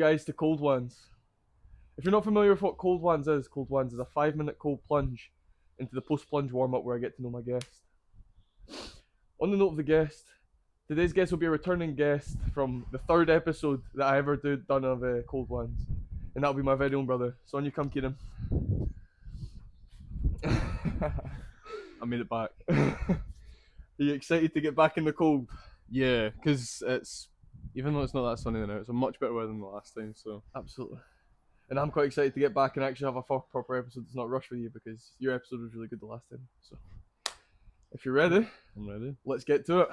guys to Cold Wans. If you're not familiar with what Cold Wans is a 5-minute cold plunge into the post-plunge warm-up where I get to know my guest. On the note of the guest, today's guest will be a returning guest from the 3rd episode that I ever done of Cold Wans, and that'll be my very own brother. So on you come, Ciaran. I made it back. Are you excited to get back in the cold? Yeah, because even though it's not that sunny now, it's a much better weather than the last time, so. Absolutely. And I'm quite excited to get back and actually have a proper episode that's not rushed with you, because your episode was really good the last time. So, if you're ready, I'm ready. Let's get to it.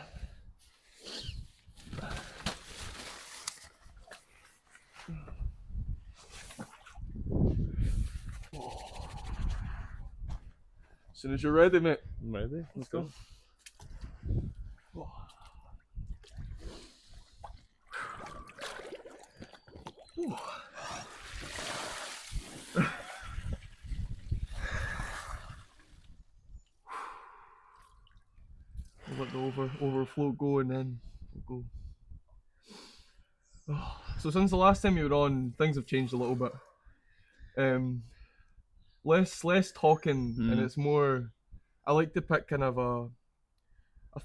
As soon as you're ready, mate. I'm ready. Let's go. We'll let the overflow go and then we'll go. So since the last time you were on, things have changed a little bit. Less talking, and it's more. I like to pick kind of a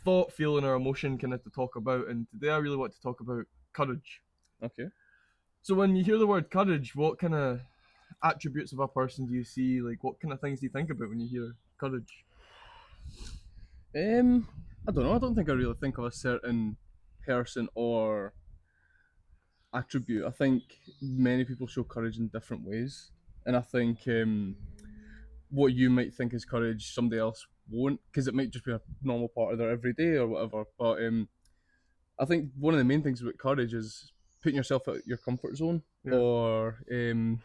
thought, feeling, or emotion kind of to talk about. And today I really want to talk about courage. Okay. So when you hear the word courage, what kind of attributes of a person do you see? Like, what kind of things do you think about when you hear courage? I don't know. I don't think I really think of a certain person or attribute. I think many people show courage in different ways, and I think what you might think is courage, somebody else won't, because it might just be a normal part of their everyday or whatever. But I think one of the main things about courage is putting yourself out of your comfort zone, or you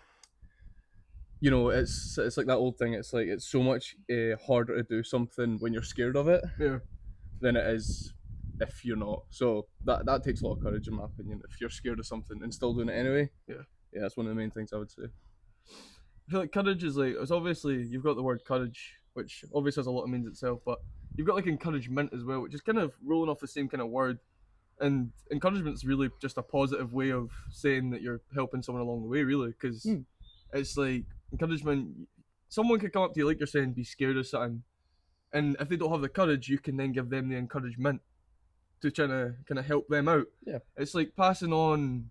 know, it's like that old thing. It's like it's so much harder to do something when you're scared of it than it is if you're not. So that takes a lot of courage, in my opinion. If you're scared of something and still doing it anyway, yeah, that's one of the main things I would say. I feel like courage is like, it's obviously, you've got the word courage, which obviously has a lot of meanings itself, but you've got like encouragement as well, which is kind of rolling off the same kind of word. And encouragement is really just a positive way of saying that you're helping someone along the way, really, because it's like encouragement. Someone could come up to you, like you're saying, be scared of something, and if they don't have the courage, you can then give them the encouragement to try to kind of help them out. Yeah, it's like passing on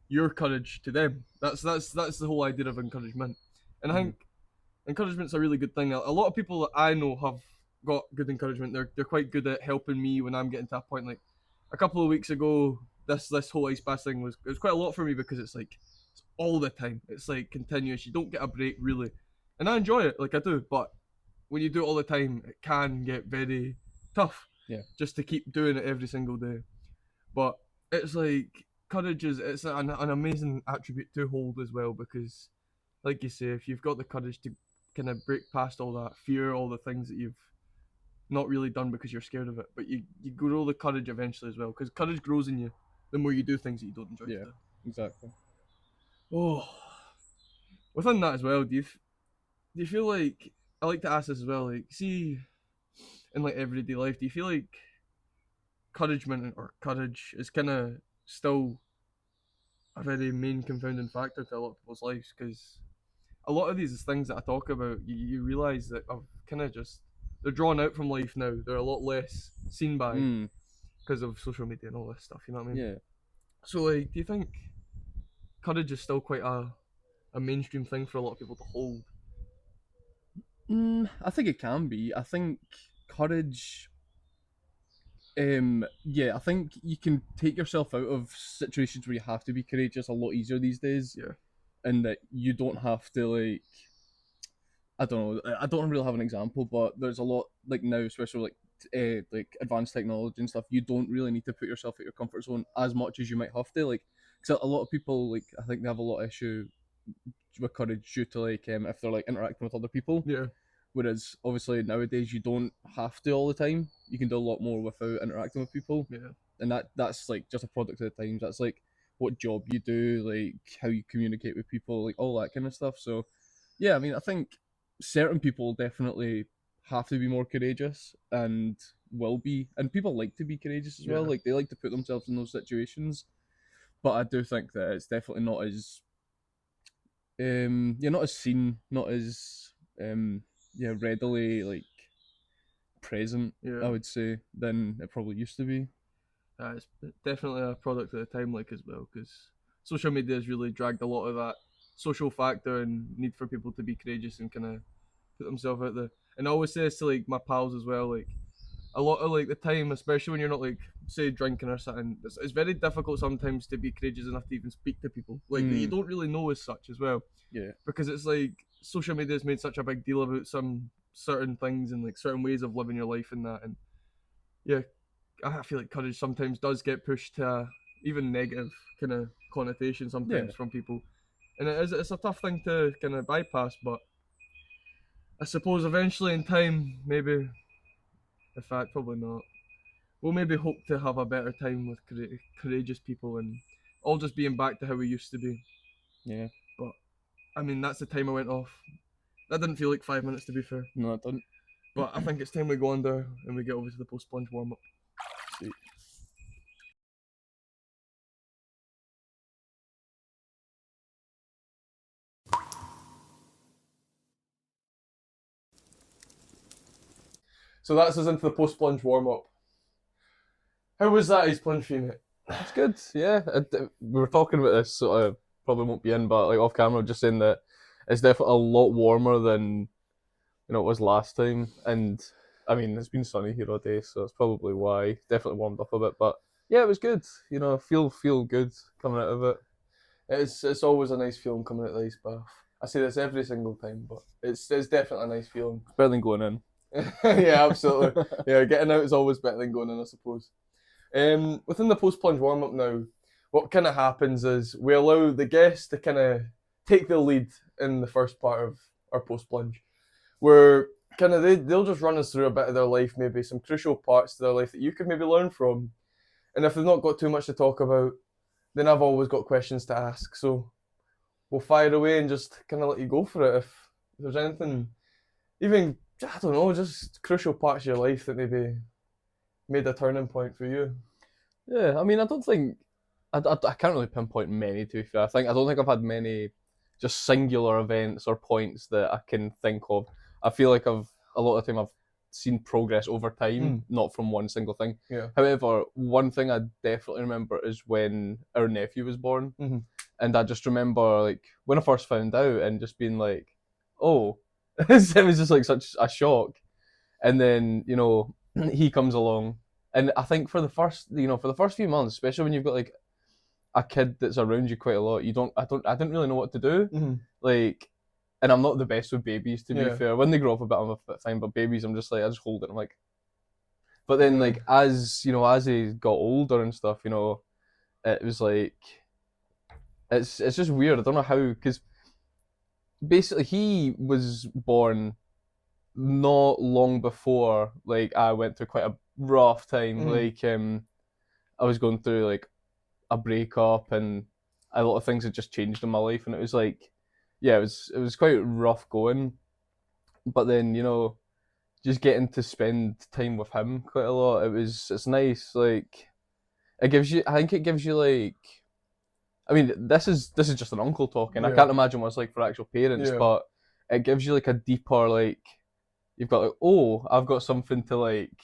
your courage to them. That's the whole idea of encouragement. And I think encouragement's a really good thing. A lot of people that I know have got good encouragement. They're quite good at helping me when I'm getting to a point. Like a couple of weeks ago, this whole ice bath thing was quite a lot for me, because it's like it's all the time. It's like continuous. You don't get a break really, and I enjoy it. Like I do, but when you do it all the time, it can get very tough. Yeah. Just to keep doing it every single day. But it's like courage it's an amazing attribute to hold as well, because like you say, if you've got the courage to kind of break past all that fear, all the things that you've not really done because you're scared of it, but you grow the courage eventually as well, because courage grows in you the more you do things that you don't enjoy. Yeah, exactly. Oh, within that as well, do you feel like, I like to ask this as well, like, see, in like everyday life, do you feel like encouragement or courage is kind of still a very main confounding factor to a lot of people's lives? Because a lot of these things that I talk about, you realise that I've kind of just, they're drawn out from life now. They're a lot less seen by because of social media and all this stuff, you know what I mean? Yeah. So like, do you think courage is still quite a mainstream thing for a lot of people to hold? I think it can be. I think courage, I think you can take yourself out of situations where you have to be courageous a lot easier these days. Yeah. And that you don't have to, like, I don't know, I don't really have an example, but there's a lot, like now, especially like advanced technology and stuff, you don't really need to put yourself at your comfort zone as much as you might have to. Like, because a lot of people, like, I think they have a lot of issue with courage due to, like, if they're like interacting with other people. Yeah. Whereas obviously nowadays you don't have to all the time. You can do a lot more without interacting with people. Yeah. And that's like just a product of the times. That's like what job you do, like how you communicate with people, like all that kind of stuff. So yeah, I mean, I think certain people definitely have to be more courageous and will be, and people like to be courageous as well. Like they like to put themselves in those situations. but I do think that it's definitely not as not as seen, not as readily like present, I Yeah. would say, than it probably used to be. It's definitely a product of the time, like as well, because social media has really dragged a lot of that social factor and need for people to be courageous and kind of put themselves out there. And I always say this to like my pals as well, like a lot of like the time, especially when you're not like say drinking or something, it's very difficult sometimes to be courageous enough to even speak to people like that you don't really know as such as well, Yeah. because it's like social media has made such a big deal about some certain things and like certain ways of living your life and that, and yeah, I feel like courage sometimes does get pushed to even negative kind of connotation Yeah. sometimes from people, and it's a tough thing to kind of bypass. But I suppose eventually in time, maybe, in fact, probably not. We'll maybe hope to have a better time with courageous people and all just being back to how we used to be. Yeah. But I mean, that's the time I went off. That didn't feel like 5 minutes to be fair. No, it doesn't. But I think it's time we go under and we get over to the post plunge warm up. Sweet. So that's us into the post plunge warm up. How was that ice plunge for you, mate? It's good. Yeah, we were talking about this, so I probably won't be in, but like off camera, just saying that it's definitely a lot warmer than it was last time. And I mean, it's been sunny here all day, so that's probably why. Definitely warmed up a bit, but yeah, it was good. Feel good coming out of it. It's always a nice feeling coming out of the ice bath. I say this every single time, but it's definitely a nice feeling. It's better than going in. Yeah, absolutely. Yeah, getting out is always better than going in, I suppose. Within the post plunge warm up now, what kind of happens is we allow the guests to kind of take the lead in the first part of our post plunge, where kind of they'll just run us through a bit of their life, maybe some crucial parts to their life that you could maybe learn from. And if they've not got too much to talk about, then I've always got questions to ask. So we'll fire away and just kind of let you go for it. If there's anything, even, I don't know, just crucial parts of your life that maybe made a turning point for you. Yeah, I mean, I don't think I can't really pinpoint many, to be fair. I don't think I've had many just singular events or points that I can think of. I feel like a lot of the time I've seen progress over time, not from one single thing. Yeah. However, one thing I definitely remember is when our nephew was born, and I just remember like when I first found out and just being like, oh, it was just like such a shock. And then he comes along, and I think for the first few months, especially when you've got like a kid that's around you quite a lot, I didn't really know what to do. Like, and I'm not the best with babies, to be Yeah. fair. When they grow up a bit, I'm a bit fine, but babies, I'm just like, I just hold it. I'm like, but then like as he got older and stuff, it was like it's just weird. I don't know how, because basically he was born not long before like I went through quite a rough time. Like I was going through like a breakup, and a lot of things had just changed in my life, and it was like, yeah, it was quite rough going. But then just getting to spend time with him quite a lot, it's nice. Like I think it gives you like, I mean, this is just an uncle talking. I can't imagine what it's like for actual parents, but it gives you like a deeper, like, you've got like, oh, I've got something to like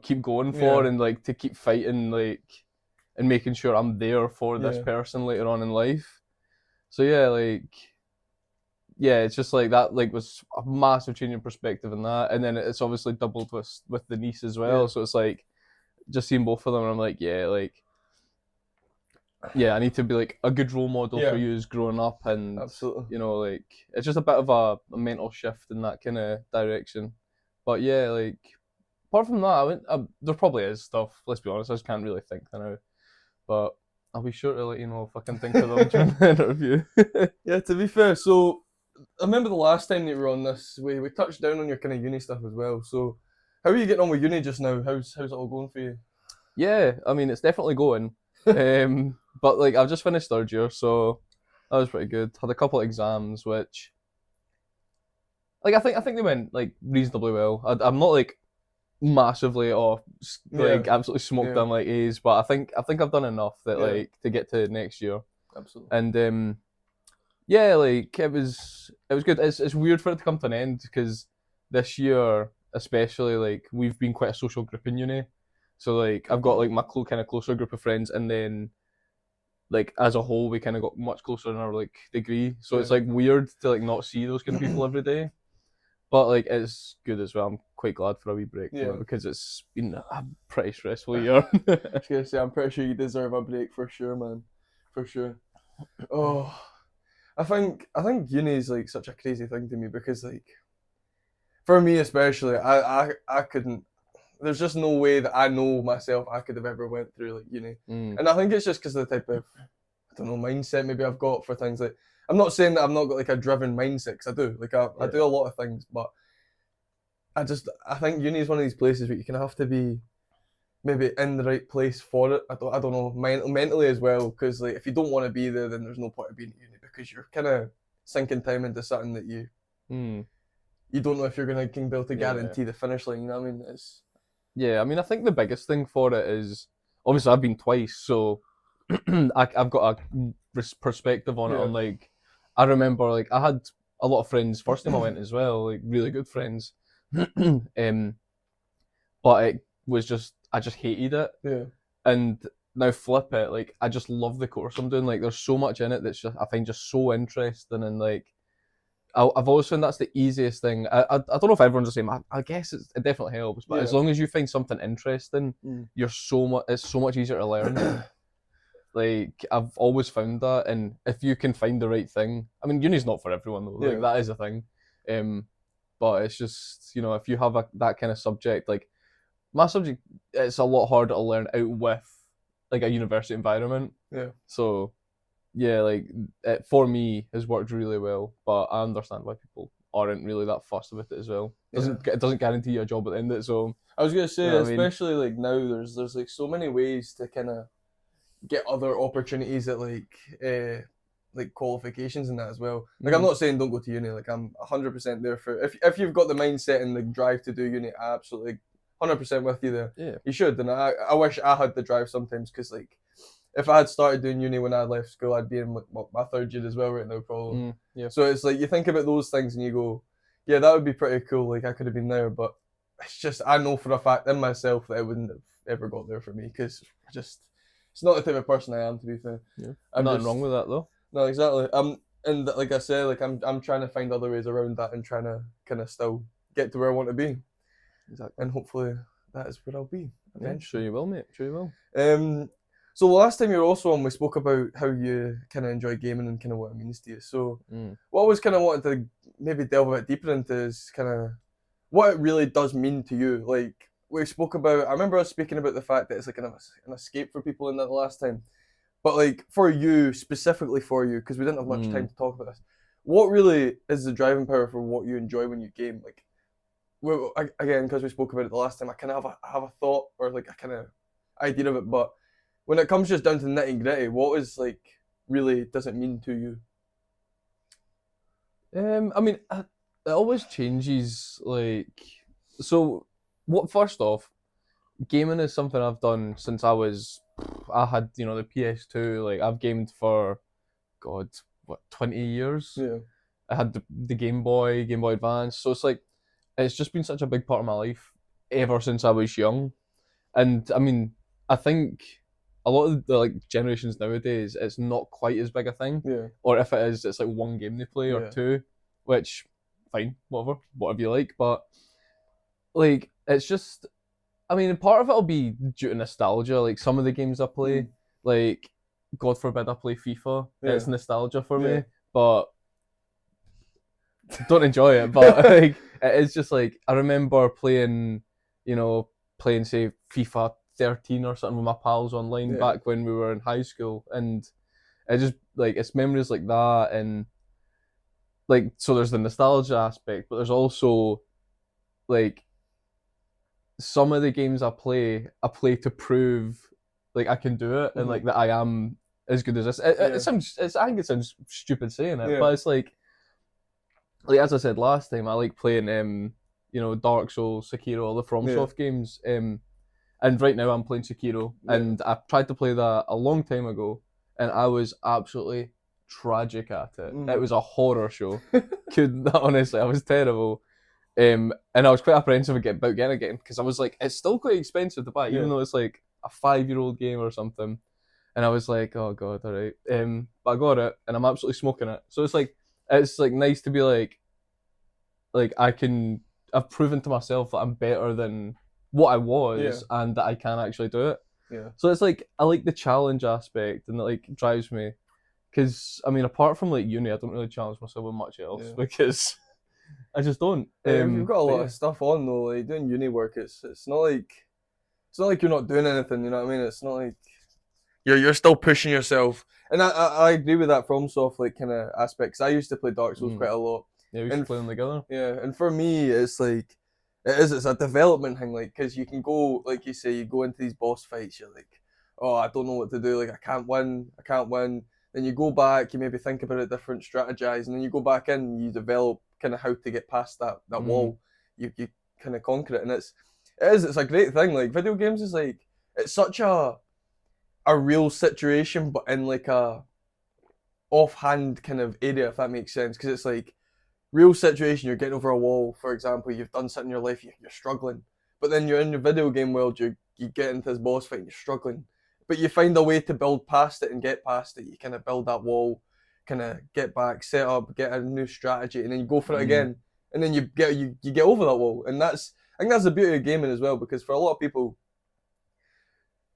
keep going for, and like to keep fighting, like, and making sure I'm there for this person later on in life. So yeah, like, yeah, it's just like that, like, was a massive change in perspective in that, and then it's obviously doubled with the niece as well. So it's like just seeing both of them, and I'm like, yeah, I need to be like a good role model for you as growing up, and Absolutely. like, it's just a bit of a mental shift in that kind of direction. But yeah, like, apart from that, there probably is stuff. Let's be honest, I just can't really think now. But I'll be sure to let you know if I can think of them during the interview. Yeah, to be fair, so I remember the last time that we were on this, we touched down on your kind of uni stuff as well. So how are you getting on with uni just now? How's it all going for you? Yeah, I mean, it's definitely going. But like, I've just finished third year, so that was pretty good. Had a couple of exams, which, like, I think they went like reasonably well. I'm not like massively off, like Yeah, absolutely smoked yeah, them like A's. But I think I've done enough that yeah, like to get to next year. absolutely. And yeah, like it was good. It's weird for it to come to an end because this year, especially, like we've been quite a social group in uni. So like I've got like my kind of closer group of friends, and then like as a whole, we kind of got much closer in our like degree. So it's Yeah. like weird to like not see those kind of people every day. But like it's good as well. I'm quite glad for a wee break from Yeah. it because it's been a pretty stressful I year. was gonna say, I'm pretty sure you deserve a break for sure, man. For sure. Oh, I think uni is like such a crazy thing to me because like for me especially, I couldn't. There's just no way that I know myself I could have ever went through like uni, Mm, and I think it's just because of the type of I don't know mindset maybe I've got for things like. I'm not saying that I've not got like a driven mindset, 'cause I do. Like I yeah. do a lot of things, but I think uni is one of these places where you kind of have to be maybe in the right place for it. I don't know mentally as well, because like if you don't want to be there, then there's no point of being at uni because you're kind of sinking time into something that Mm, you don't know if you're gonna be able to yeah. guarantee the finish line. You know what I mean? It's Yeah, I mean, I think the biggest thing for it is obviously I've been twice, so I've got a perspective on it. yeah, On like, I remember like I had a lot of friends first time I went as well, like really good friends, but it was just I just hated it, yeah, and now flip it, like I just love the course I'm doing. Like, there's so much in it that's just I find just so interesting, and like I've always found that's the easiest thing. I don't know if everyone's the same. I guess it definitely helps, but as yeah. long as you find something interesting, Mm. it's so much easier to learn. Like I've always found that, and if you can find the right thing, I mean, uni's not for everyone though. Like Yeah, that is a thing, um, but it's just if you have that kind of subject, like my subject, it's a lot harder to learn out with like a university environment. yeah, So yeah, like it, for me, has worked really well. But I understand why people aren't really that fussed about it as well. yeah. It doesn't guarantee you a job at the end of it. So I was gonna you say, know what I mean? especially like now, there's like so many ways to kind of get other opportunities at like qualifications and that as well. Like I'm Mm, not saying don't go to uni. Like I'm 100% there for if you've got the mindset and the drive to do uni, I absolutely 100% with you there. yeah. You should, and I wish I had the drive sometimes because like if I had started doing uni when I left school, I'd be in like, my third year as well right now probably. Yeah. So it's like you think about those things and you go, yeah, that would be pretty cool. Like I could have been there, but it's just I know for a fact in myself that I wouldn't have ever got there for me because just it's not the type of person I am, to be fair. Yeah. I'm Nothing just wrong with that though. no, exactly. And like I said, like I'm trying to find other ways around that and trying to kind of still get to where I want to be, Exactly. and hopefully that is where I'll be Yeah. Sure eventually. you will, mate. Sure you will. Um, so last time you were also on, we spoke about how you kind of enjoy gaming and kind of what it means to you. So Mm. what I was kind of wanted to maybe delve a bit deeper into is kind of what it really does mean to you. Like we spoke about, I remember us speaking about the fact that it's like an escape for people in that the last time. But like for you, specifically for you, because we didn't have much time Mm. to talk about this, what really is the driving power for what you enjoy when you game? Like, again, because we spoke about it the last time, I kind of have a thought or like a kind of idea of it. But when it comes just down to nitty gritty, what is like really does it mean to you? I mean, it always changes. Like, so what? First off, gaming is something I've done since I had the PS2. Like I've gamed for God, what 20 years. Yeah, I had the Game Boy Advance. So it's like it's just been such a big part of my life ever since I was young. And I mean, I think a lot of the like generations nowadays, it's not quite as big a thing. yeah, Or if it is, it's like one game they play or yeah, two, which fine, whatever you like. But like, it's just, I mean, part of it'll be due to nostalgia. Like some of the games I play, mm, like God forbid I play FIFA, yeah, it's nostalgia for yeah, me. But don't enjoy it. But like, it's just like I remember playing, you know, playing say FIFA 13 or something with my pals online yeah, back when we were in high school, and it just like it's memories like that, and like so there's the nostalgia aspect, but there's also like some of the games I play to prove like I can do it and mhm, like that I am as good as this. It yeah, sounds, I think it sounds stupid saying it, yeah, but it's like as I said last time, I like playing. Dark Souls, Sekiro, all the Yeah. FromSoft games. And right now I'm playing Sekiro, Yeah. and I tried to play that a long time ago, and I was absolutely tragic at it. It was a horror show. Honestly, I was terrible. And I was quite apprehensive about getting it again because I was like, it's still quite expensive to buy, even though it's like a 5-year-old game or something. And I was like, oh god, all right. But I got it, and I'm absolutely smoking it. So it's like nice to be like I've proven to myself that I'm better than what I was, and that I can actually do it. Yeah. So it's like I like the challenge aspect, and it like drives me. Because I mean, apart from like uni, I don't really challenge myself with much else because I just don't. You've got a lot of stuff on though. Like doing uni work, it's not like you're not doing anything. You know what I mean? It's not like you're still pushing yourself. And I agree with that FromSoft like kind of aspects. I used to play Dark Souls quite a lot. Yeah, we should play them together. Yeah, and for me, it's like it's a development thing. Like because you can go like you say, you go into these boss fights. You're like, oh, I don't know what to do. Like I can't win. Then you go back, you maybe think about it different, strategize, and then you go back in, and you develop kind of how to get past that wall. You kind of conquer it, and it's a great thing. Like video games is like it's such a real situation, but in like a offhand kind of area, if that makes sense. Because it's like real situation, you're getting over a wall, for example, you've done something in your life, you're struggling, but then you're in your video game world, you get into this boss fight, and you're struggling, but you find a way to build past it and get past it. You kind of build that wall, kind of get back, set up, get a new strategy, and then you go for it again, and then you get over that wall. And I think that's the beauty of gaming as well, because for a lot of people,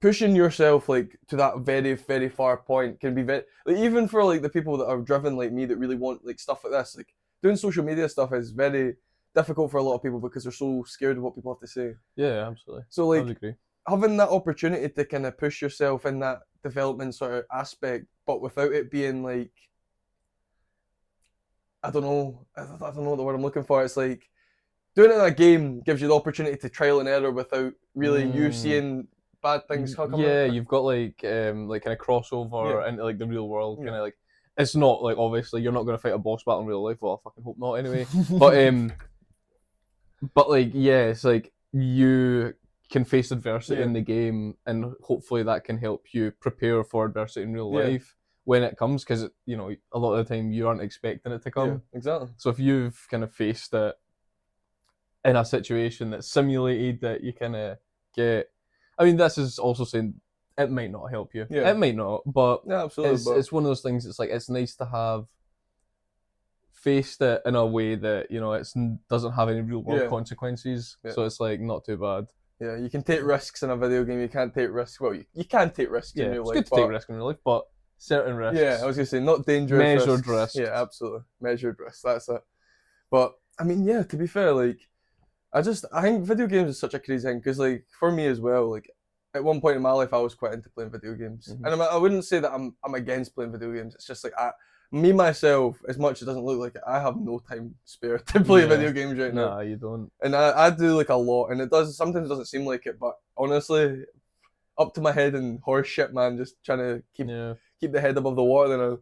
pushing yourself like to that very very far point can be very like, even for like the people that are driven like me that really want like stuff like this, like doing social media stuff is very difficult for a lot of people because they're so scared of what people have to say. Yeah, absolutely. So like having that opportunity to kind of push yourself in that development sort of aspect, but without it being like, I don't know what the word I'm looking for. It's like doing it in a game gives you the opportunity to trial and error without really you seeing bad things come Yeah, you've got like kind of crossover into like the real world, kind of like it's not like obviously you're not going to fight a boss battle in real life. Well, I fucking hope not anyway. But like yeah, it's like you can face adversity in the game, and hopefully that can help you prepare for adversity in real life when it comes, because a lot of the time you aren't expecting it to come. Yeah, exactly. So if you've kind of faced it in a situation that's simulated, that you kind of get. I mean, this is also saying it might not help you. Yeah. It might not, but absolutely. It's one of those things. It's like it's nice to have faced it in a way that it doesn't have any real world consequences. So it's like not too bad. Yeah, you can take risks in a video game. You can't take risks. Well, you can take risks in real life. It's good to take risks in real life, but certain risks. Yeah, I was gonna say not dangerous. Measured risks. Yeah, absolutely measured risks. That's it. But I mean, yeah. To be fair, like I think video games is such a crazy thing because, like, for me as well, like, at one point in my life, I was quite into playing video games. And I wouldn't say that I'm against playing video games. It's just like, myself, as much as it doesn't look like it, I have no time spare to play video games right now. Nah, you don't. And I do, like, a lot. And sometimes doesn't seem like it, but honestly, up to my head in horse shit, man, just trying to keep the head above the water now.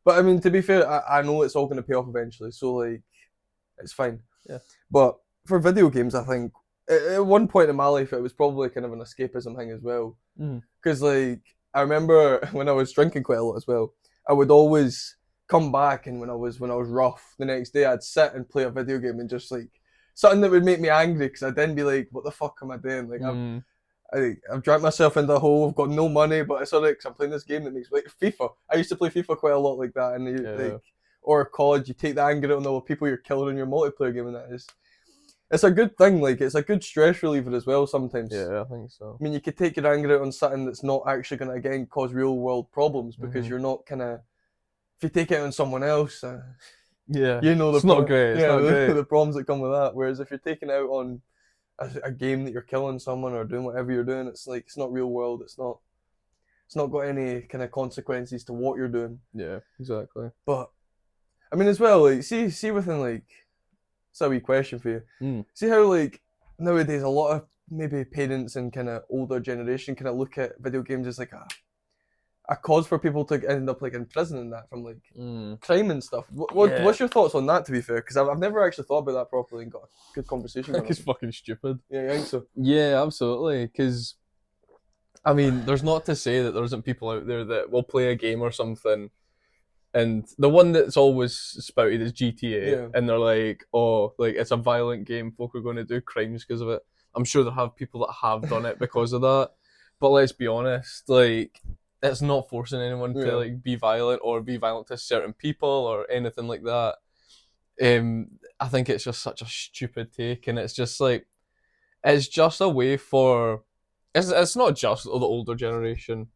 But, I mean, to be fair, I know it's all going to pay off eventually. So, like, it's fine. Yeah. But for video games, I think at one point in my life, it was probably kind of an escapism thing as well. Because like I remember when I was drinking quite a lot as well, I would always come back, and when I was rough, the next day I'd sit and play a video game and just like something that would make me angry, because I'd then be like, what the fuck am I doing? Like I've drank myself into a hole. I've got no money, but it's alright because I'm playing this game that makes like FIFA. I used to play FIFA quite a lot like that, and or COD. You take the anger out on all the people you're killing in your multiplayer game, and that is. It's a good thing, like, it's a good stress reliever as well sometimes. Yeah, I think so. I mean, you could take your anger out on something that's not actually going to, again, cause real world problems, because you're not kind of, if you take it out on someone else, it's not great. It's not great. The problems that come with that. Whereas if you're taking it out on a game that you're killing someone or doing whatever you're doing, it's like, it's not real world. It's not got any kind of consequences to what you're doing. Yeah, exactly. But, I mean, as well, like, see within, like, it's a wee question for you. See how, like, nowadays a lot of maybe parents and kind of older generation kind of look at video games as like a cause for people to end up like in prison and that from like Mm. crime and stuff. Yeah. What's your thoughts on that? To be fair, because I've never actually thought about that properly and got a good conversation I on think it's it. fucking stupid. Yeah, I think so. Yeah, absolutely. Because I mean, there's not to say that there isn't people out there that will play a game or something, and the one that's always spouted is GTA, Yeah. and they're like, oh, like it's a violent game, folk are going to do crimes because of it. I'm sure there have people that have done it because of that, but let's be honest, like it's not forcing anyone Yeah. to like be violent or be violent to certain people or anything like that. I think it's just such a stupid take, and it's just like it's just a way for it's not just the older generation.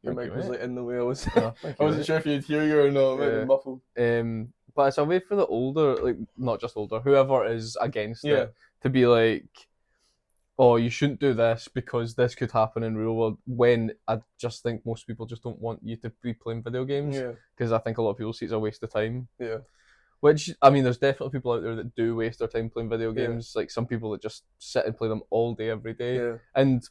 Your Thank you, mic was mate. like in the way. I was Oh, thank I you, wasn't mate. sure if you'd hear you or not. It might Yeah. be muffled. But it's a way for the older, like not just older, whoever is against Yeah. it, to be like, oh, you shouldn't do this because this could happen in real world. When I just think most people just don't want you to be playing video games Yeah. because I think a lot of people see it's a waste of time. Yeah. Which I mean, there's definitely people out there that do waste their time playing video Yeah. games. Like some people that just sit and play them all day, every day. Yeah. And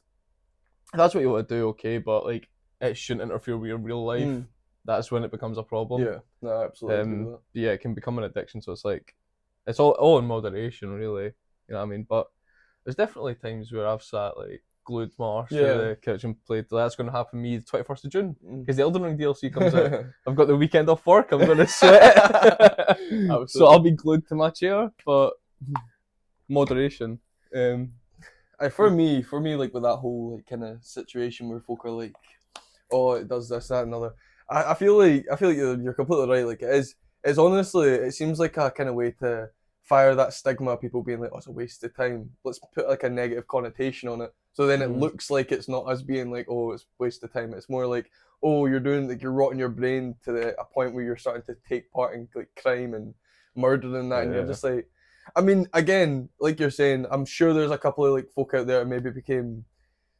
if that's what you want to do, okay, but like it shouldn't interfere with your real life. Mm. That's when it becomes a problem. Yeah. No, I absolutely agree with that. Yeah, it can become an addiction. So it's like it's all in moderation, really. You know what I mean? But there's definitely times where I've sat like glued my arse Yeah. to the couch and played. That's going to happen to me the 21st of June Mm. because the Elden Ring DLC comes out. I've got the weekend off work. I'm going to sweat it. So I'll be glued to my chair. But moderation. For me, like with that whole like kind of situation where folk are like, oh, it does this, that, and other. I feel like you're completely right. Like it's honestly, it seems like a kind of way to fire that stigma of people being like, oh, it's a waste of time. Let's put like a negative connotation on it, so then it looks like it's not us being like, oh, it's a waste of time. It's more like, oh, you're doing like you're rotting your brain to a point where you're starting to take part in like crime and murder and that, and you're just like. I mean, again, like you're saying, I'm sure there's a couple of like folk out there that maybe became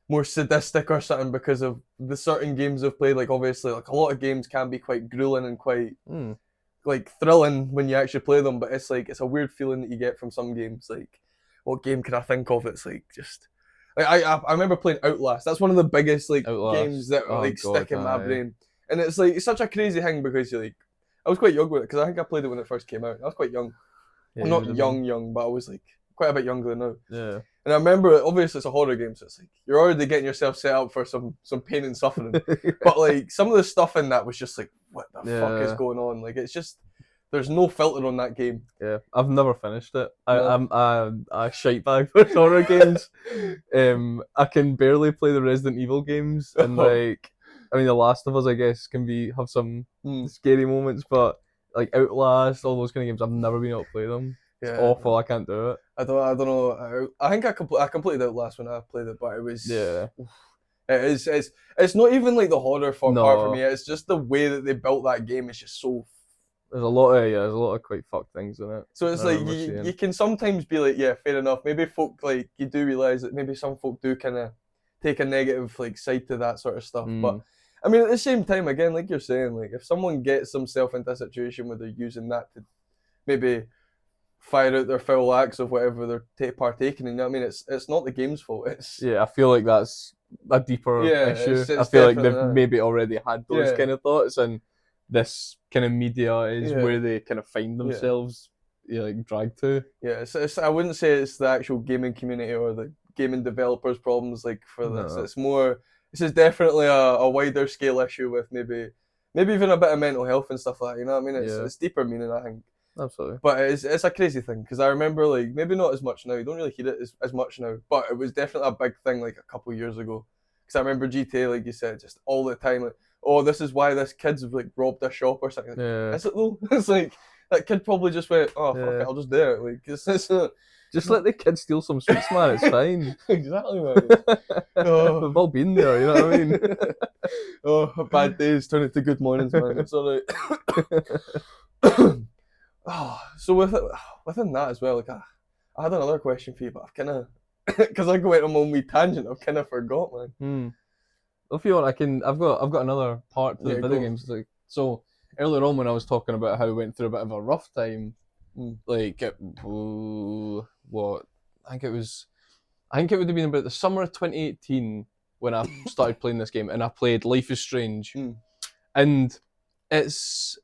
more sadistic or something because of the certain games they've played. Like obviously, like a lot of games can be quite grueling and quite like thrilling when you actually play them. But it's like it's a weird feeling that you get from some games. Like, what game can I think of? It's like just like I remember playing Outlast. That's one of the biggest like games that stick in my brain. And it's like it's such a crazy thing because you're like I was quite young with it because I think I played it when it first came out. I was quite young. Yeah, well, not young, but I was like quite a bit younger than now. Yeah. And I remember, obviously, it's a horror game, so it's like you're already getting yourself set up for some pain and suffering. But like some of the stuff in that was just like, what the fuck is going on? Like it's just there's no filter on that game. Yeah, I've never finished it. No. I'm a shite bag for horror games. I can barely play the Resident Evil games, and like, I mean, The Last of Us, I guess, can have some scary moments, but like Outlast, all those kind of games, I've never been able to play them. It's awful. I can't do it. I don't know. I think I completed Outlast when I played it, but it was It's not even like the horror part for me. It's just the way that they built that game. It's just so. There's a lot of quite fucked things in it. So it's like you can sometimes be like, yeah, fair enough. Maybe folk like you do realize that maybe some folk do kind of take a negative like side to that sort of stuff, but. I mean, at the same time, again, like you're saying, like if someone gets themselves into a situation where they're using that to maybe fire out their foul acts of whatever they're partaking in, you know what I mean? It's not the game's fault. I feel like that's a deeper issue. It's I feel like they've maybe already had those kind of thoughts, and this kind of media is where they kind of find themselves like dragged to. Yeah, it's I wouldn't say it's the actual gaming community or the gaming developers' problems like for this. It's more. This is definitely a wider scale issue with maybe even a bit of mental health and stuff like that. You know what I mean? It's deeper meaning, I think. Absolutely. But it's a crazy thing because I remember like maybe not as much now. You don't really hear it as much now, but it was definitely a big thing like a couple of years ago. Because I remember GTA, like you said, just all the time like, oh, this is why this kid's like robbed a shop or something. Like, is it though? It's like that kid probably just went, oh fuck it, I'll just do it. Like it's just let the kid steal some sweets, man. It's fine. Exactly, man. We've all been there, you know what I mean? Bad days turn into good mornings, man. It's alright. So within that as well, like I had another question for you, but I've kind of because I go out on my own wee tangent, I've kind of forgot, man. If you want, I've got another part to the video games. Like so, earlier on when I was talking about how we went through a bit of a rough time, like what I think it would have been about the summer of 2018. when I started playing this game, and I played Life is Strange, Mm. and it's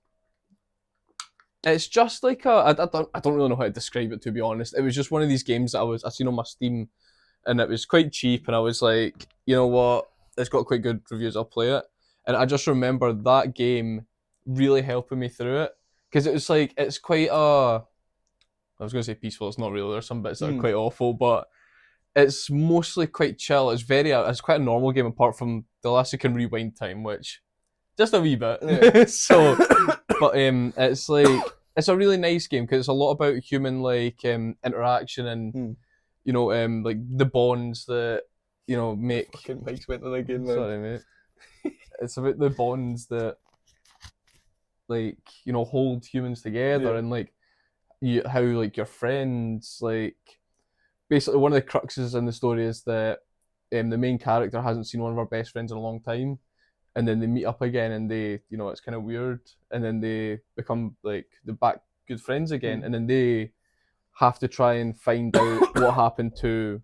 just like I don't really know how to describe it, to be honest. It was just one of these games that I seen on my Steam, and it was quite cheap, and I was like, you know what, it's got quite good reviews, I'll play it. And I just remember that game really helping me through it, because it was like, it's quite I was going to say peaceful, it's not really, there's some bits that are quite awful, but it's mostly quite chill. It's quite a normal game, apart from the last you can rewind time, which just a wee bit. Yeah. So, but it's like, it's a really nice game because it's a lot about human like interaction and you know like the bonds that make. Fucking Mike's went on again, man. Sorry, mate. It's about the bonds that like hold humans together, and like how like your friends, like basically one of the cruxes in the story is that the main character hasn't seen one of our best friends in a long time, and then they meet up again, and they it's kind of weird, and then they become like the back good friends again, and then they have to try and find out what happened to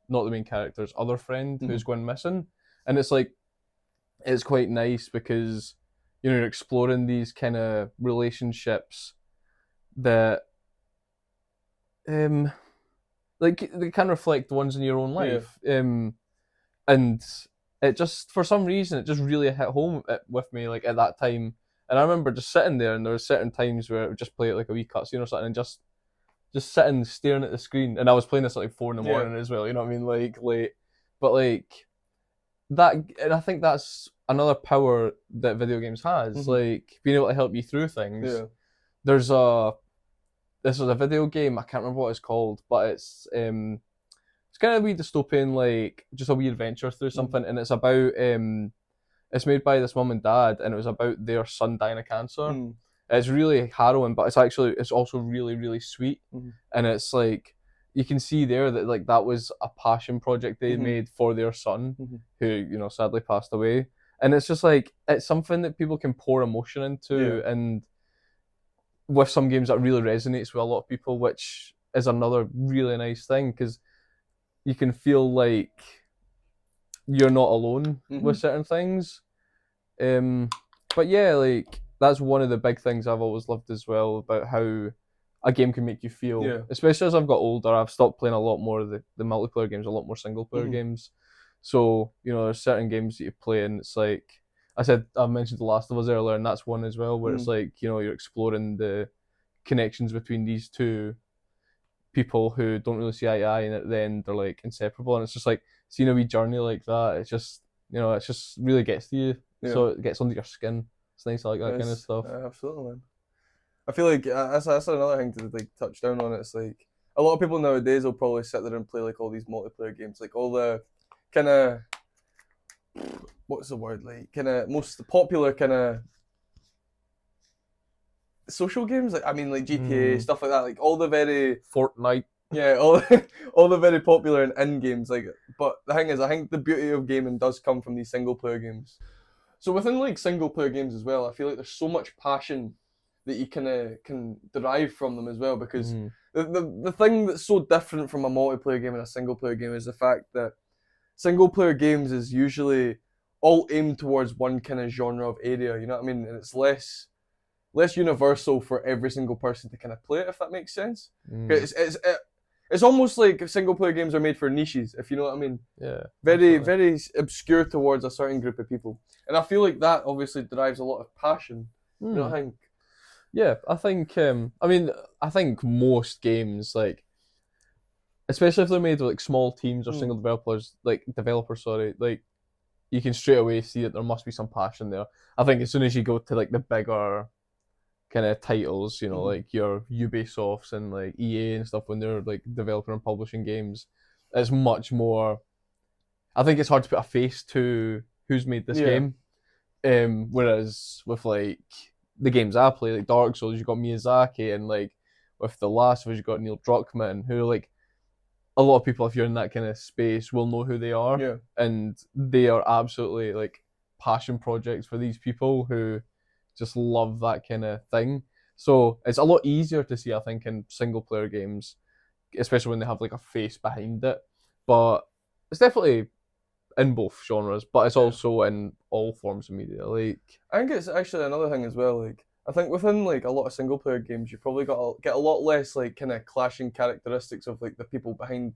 not the main character's other friend who's gone missing. And it's like, it's quite nice because you're exploring these kind of relationships that like they can reflect the ones in your own life. And it just, for some reason, it just really hit home with me like at that time. And I remember just sitting there, and there were certain times where it would just play it like a wee cutscene or something, and just sitting staring at the screen. And I was playing this at like 4 a.m. as well, you know what I mean, like late. But like that, and I think that's another power that video games has, like being able to help you through things. This was a video game, I can't remember what it's called, but it's kind of a wee dystopian, like just a wee adventure through something, and it's about it's made by this mum and dad, and it was about their son dying of cancer. It's really harrowing, but it's also really, really sweet. And it's like, you can see there that like that was a passion project they made for their son, who sadly passed away. And it's just like, it's something that people can pour emotion into, and with some games that really resonates with a lot of people, which is another really nice thing, because you can feel like you're not alone with certain things. But yeah, like that's one of the big things I've always loved as well, about how a game can make you feel. Especially as I've got older, I've stopped playing a lot more of the multiplayer games, a lot more single player games. So there's certain games that you play, and it's like I mentioned The Last of Us earlier, and that's one as well, where it's like you're exploring the connections between these two people who don't really see eye to eye, and at the end they're like inseparable, and it's just like seeing a wee journey like that. It's just it just really gets to you. So it gets under your skin. It's nice, I like that kind of stuff. Absolutely, man. I feel like that's another thing to like touch down on. It's like a lot of people nowadays will probably sit there and play like all these multiplayer games, like all the kind of, what's the word, like kind of most popular kind of social games, like I mean like GTA stuff like that, like all the very Fortnite. Yeah, all the very popular and in games, like. But the thing is, I think the beauty of gaming does come from these single player games. So within like single player games as well, I feel like there's so much passion that you can derive from them as well, because the thing that's so different from a multiplayer game and a single player game is the fact that single player games is usually all aimed towards one kind of genre of area, you know what I mean? And it's less universal for every single person to kind of play it, if that makes sense. It's almost like single player games are made for niches, if you know what I mean. Yeah. Very, very obscure towards a certain group of people. And I feel like that obviously derives a lot of passion. You know what I think? Yeah, I think I think most games, like especially if they're made with like small teams or single developers, sorry, like you can straight away see that there must be some passion there. I think as soon as you go to like the bigger kind of titles, like your Ubisofts and like EA and stuff, when they're like developing and publishing games, it's much more. I think it's hard to put a face to who's made this game. Whereas with like the games I play, like Dark Souls, you've got Miyazaki, and like with The Last of Us, you've got Neil Druckmann, who like a lot of people, if you're in that kind of space, will know who they are, and they are absolutely like passion projects for these people who just love that kind of thing. So it's a lot easier to see, I think, in single player games, especially when they have like a face behind it. But it's definitely in both genres, but it's Yeah. also in all forms of media. Like, I think it's actually another thing as well. Like I think within like a lot of single player games, you probably got get a lot less like kind of clashing characteristics of like the people behind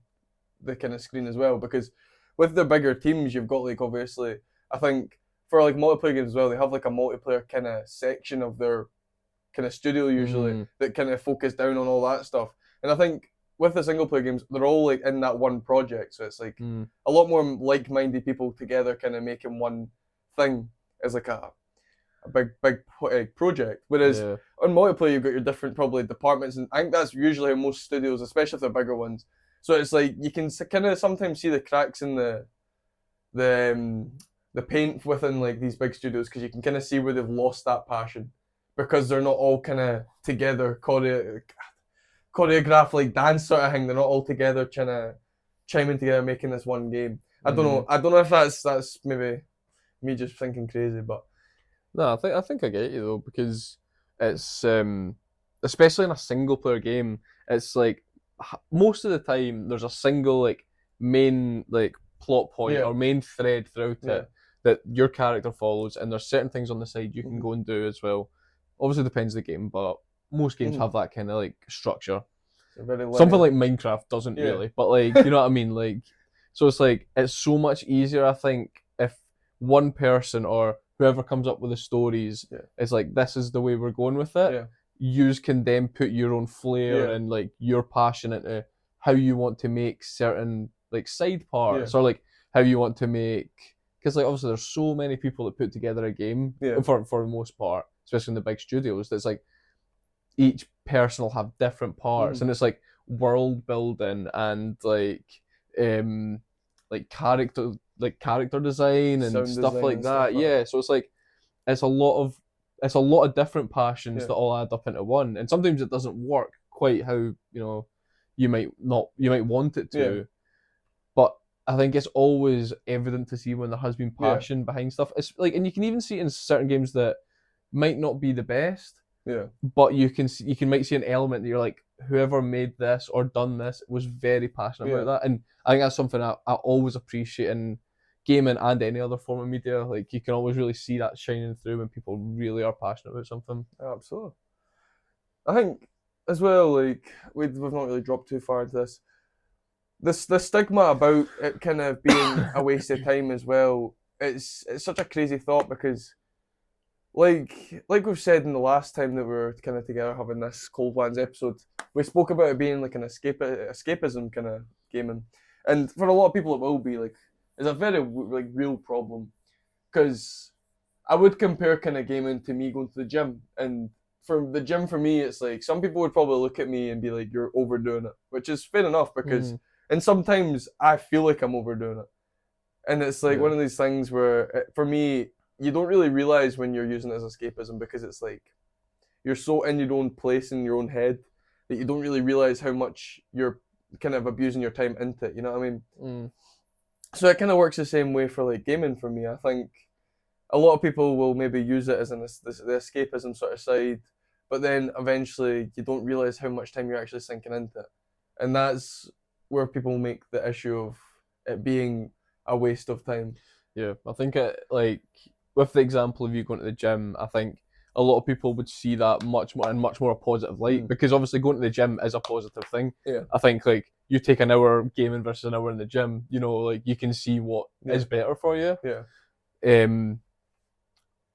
the kind of screen as well. Because with the bigger teams, you've got like obviously I think for like multiplayer games as well, they have like a multiplayer kind of section of their kind of studio usually that kind of focus down on all that stuff. And I think with the single player games, they're all like in that one project, so it's like a lot more like-minded people together, kind of making one thing as like a big project. Whereas yeah, on multiplayer, you've got your different probably departments, and I think that's usually how most studios, especially if they're bigger ones. So it's like you can kind of sometimes see the cracks in the um, the paint within like these big studios because you can kind of see where they've lost that passion because they're not all kind of together choreographed like dance sort of thing. They're not all together trying to chiming together making this one game. I don't know. I don't know if that's maybe me just thinking crazy, but no, I think I get you though, because it's especially in a single player game, it's like most of the time there's a single like main like plot point yeah, or main thread throughout yeah, it that your character follows, and there's certain things on the side you can go and do as well. Obviously, depends on the game, but most games have that kind of like structure. so very Something linear. like Minecraft doesn't Yeah, really, but like you know what I mean. Like, so it's like it's so much easier, I think, if one person or whoever comes up with the stories yeah, is like, this is the way we're going with it. yeah, You can then put your own flair yeah, and like your passion into how you want to make certain like side yeah, parts or like how you want to make, because like obviously there's so many people that put together a game yeah. for the most part, especially in the big studios. That's like each person will have different parts, and it's world building and um character design and Sound stuff design like and stuff that. like that. Yeah, so it's a lot of it's a lot of different passions Yeah, that all add up into one, and sometimes it doesn't work quite how you might want it yeah, to, but I think it's always evident to see when there has been yeah, passion behind stuff. It's like, and you can even see it in certain games that might not be the best, yeah, but might see an element that you're like, whoever made this or done this was very passionate yeah. about that, and I think that's something I always appreciate in gaming and any other form of media. Like, you can always really see that shining through when people really are passionate about something. Absolutely. I think as well, like we've not really dropped too far into this. The stigma about it kind of being a waste of time as well. It's such a crazy thought because like we've said in the last time that we were kind of together having this Cold Wans episode, we spoke about it being like an escapism kind of gaming, and for a lot of people it will be like it's a very like real problem because I would compare kind of gaming to me going to the gym, and for the gym for me it's like some people would probably look at me and be like you're overdoing it, which is fair enough because and sometimes I feel like I'm overdoing it, and it's like Yeah. one of these things where for me you don't really realize when you're using it as escapism because it's like you're so in your own place in your own head that you don't really realize how much you're kind of abusing your time into it. You know what I mean? So it kind of works the same way for like gaming for me. I think a lot of people will maybe use it as the escapism sort of side, but then eventually you don't realize how much time you're actually sinking into it, and that's where people make the issue of it being a waste of time. Yeah, I think it like with the example of you going to the gym, I think a lot of people would see that much more a positive light, because obviously going to the gym is a positive thing. Yeah, I think like you take an hour gaming versus an hour in the gym, like you can see what yeah, is better for you. yeah, Um,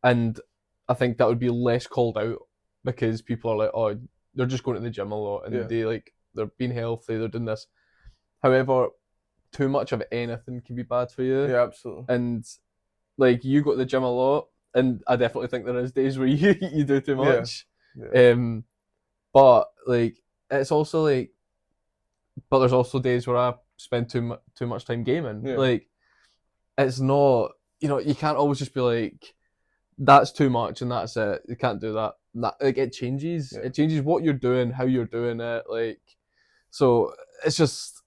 and I think that would be less called out because people are like, oh, they're just going to the gym a lot and yeah, they're being healthy, they're doing this. However, too much of anything can be bad for you. yeah, absolutely. And like, you go to the gym a lot, and I definitely think there is days where you do too Yeah, much. yeah, But like, it's also like, but there's also days where I spend too much time gaming. yeah, Like, it's not, you can't always just be like, that's too much and that's it. You can't do that. Like, it changes. yeah, It changes what you're doing, how you're doing it. Like, so it's just,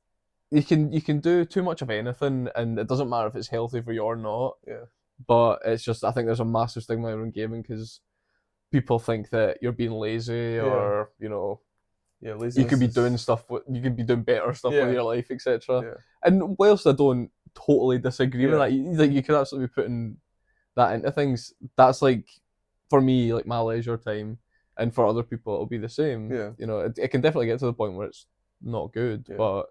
you can do too much of anything, and it doesn't matter if it's healthy for you or not. yeah, But it's just, I think there's a massive stigma around gaming because people think that you're being lazy, yeah, or yeah. you could Laziness be is doing stuff you could be doing better stuff with yeah, your life, etc. yeah, And whilst I don't totally disagree with that. Like you could absolutely be putting that into things. That's like for me, like my leisure time, and for other people, it'll be the same. Yeah. You know, it can definitely get to the point where it's not good, Yeah. but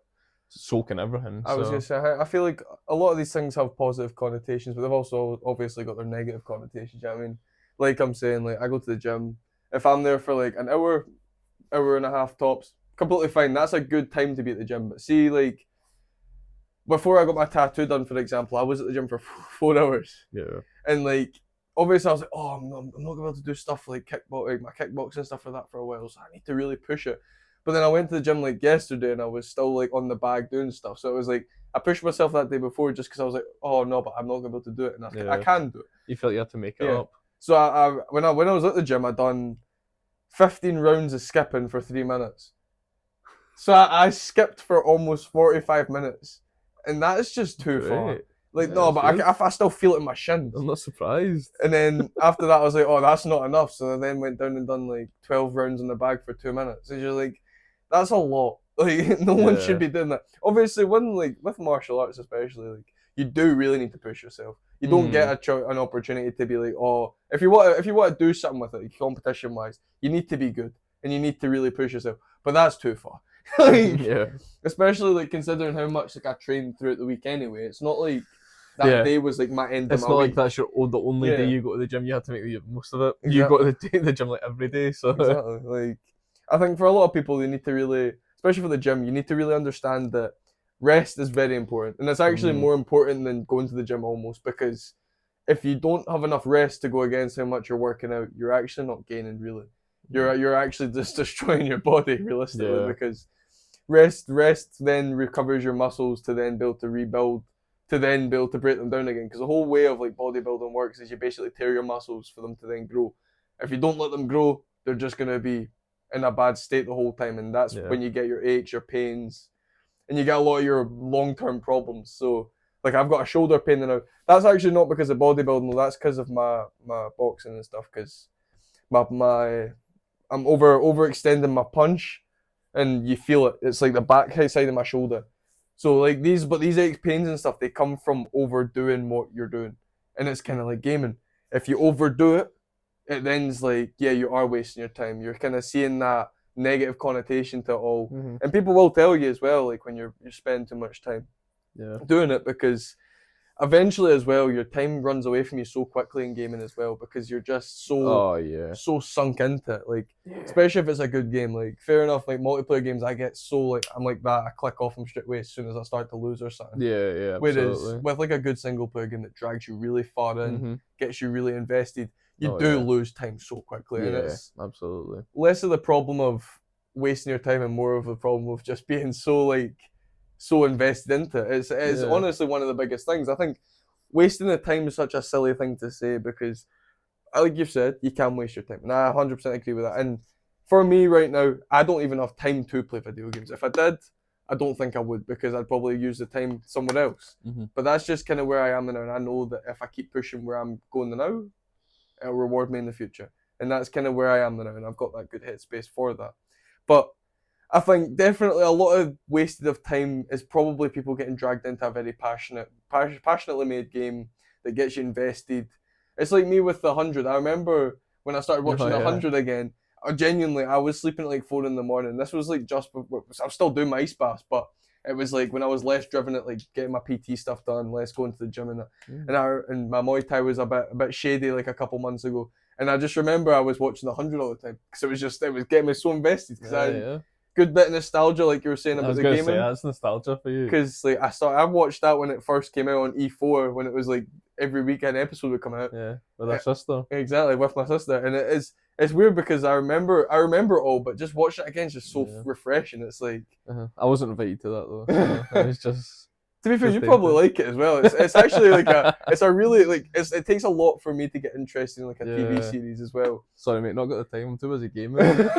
so can everything. I was gonna say, I feel like a lot of these things have positive connotations, but they've also obviously got their negative connotations. You know what I mean? Like I'm saying, like I go to the gym. If I'm there for like an hour, hour and a half tops, completely fine. That's a good time to be at the gym. But see, like before I got my tattoo done, for example, I was at the gym for 4 hours. Yeah. And like obviously I was like, oh, I'm not gonna be able to do stuff like my kickboxing stuff for that for a while, so I need to really push it. But then I went to the gym like yesterday and I was still like on the bag doing stuff. So it was like I pushed myself that day before just because I was like, oh no, but I'm not gonna be able to do it, and I can do it. You felt you had to make it Yeah. up. So when I was at the gym, I done 15 rounds of skipping for 3 minutes. So I skipped for almost 45 minutes, and that's just too far. Like no, but I still feel it in my shins. I'm not surprised. And then after that, I was like, oh, that's not enough. So I then went down and done like 12 rounds in the bag for 2 minutes. And you're like, that's a lot. Like no one should be doing that. Obviously, when like with martial arts especially, like you do really need to push yourself. You don't get an opportunity to be like, oh, if you want to do something with it, competition wise, you need to be good and you need to really push yourself. But that's too far. Like, especially like considering how much like I trained throughout the week anyway. It's not like that day was like my end of my week. It's not like that's the only day you go to the gym. You have to make the most of it. Exactly. You go to the gym like every day. So exactly. Like I think for a lot of people, they need to really, especially for the gym, you need to really understand that rest is very important, and it's actually more important than going to the gym almost, because if you don't have enough rest to go against how much you're working out, you're actually not gaining really. You're actually just destroying your body realistically, because rest then recovers your muscles to then be able to rebuild, to then be able to break them down again. Because the whole way of like bodybuilding works is you basically tear your muscles for them to then grow. If you don't let them grow, they're just gonna be in a bad state the whole time, and that's when you get your aches, your pains, and you get a lot of your long-term problems. So like I've got a shoulder pain now. That's actually not because of bodybuilding, that's because of my boxing and stuff, because I'm overextending my punch, and you feel it. It's like the back side of my shoulder. So like these aches, pains and stuff, they come from overdoing what you're doing. And it's kind of like gaming. If you overdo it, it then's like, yeah, you are wasting your time. You're kind of seeing that negative connotation to it all. And people will tell you as well, like when you're spending too much time doing it, because eventually as well, your time runs away from you so quickly in gaming as well, because you're just so sunk into it. Like especially if it's a good game. Like fair enough, like multiplayer games, I get so like I'm like that. I click off them straight away as soon as I start to lose or something. Yeah. Whereas with like a good single player game that drags you really far in, gets you really invested, you lose time so quickly. And it's absolutely less of the problem of wasting your time and more of the problem of just being so invested into it. It's honestly one of the biggest things. I think wasting the time is such a silly thing to say, because like you've said, you can waste your time, and I 100% agree with that. And for me right now, I don't even have time to play video games. If I did, I don't think I would, because I'd probably use the time somewhere else. But that's just kind of where I am now, and I know that if I keep pushing where I'm going now, it'll reward me in the future. And that's kind of where I am now, and I've got that good headspace for that. But I think definitely a lot of wasted of time is probably people getting dragged into a very passionately made game that gets you invested. It's like me with the 100. I remember when I started watching the 100 again, I was sleeping at like 4 in. This was like just before, I was still doing my ice baths, but it was like when I was less driven at like getting my PT stuff done, less going to the gym and that. And my Muay Thai was a bit shady like a couple months ago. And I just remember I was watching the 100 all the time, because it was getting me so invested, because I good bit of nostalgia, like you were saying about the gaming. Say, that's nostalgia for you. Because like I watched that when it first came out on E4, when it was like every weekend episode would come out. Yeah, with our sister. Exactly, with my sister, and it's weird because I remember it all, but just watching it again is just so refreshing. It's like I wasn't invited to that though. So it was just. To be fair, you probably like it as well. It's actually like it's a really like it takes a lot for me to get interested in like a TV series as well. Sorry mate, not got the time. I'm too busy gaming.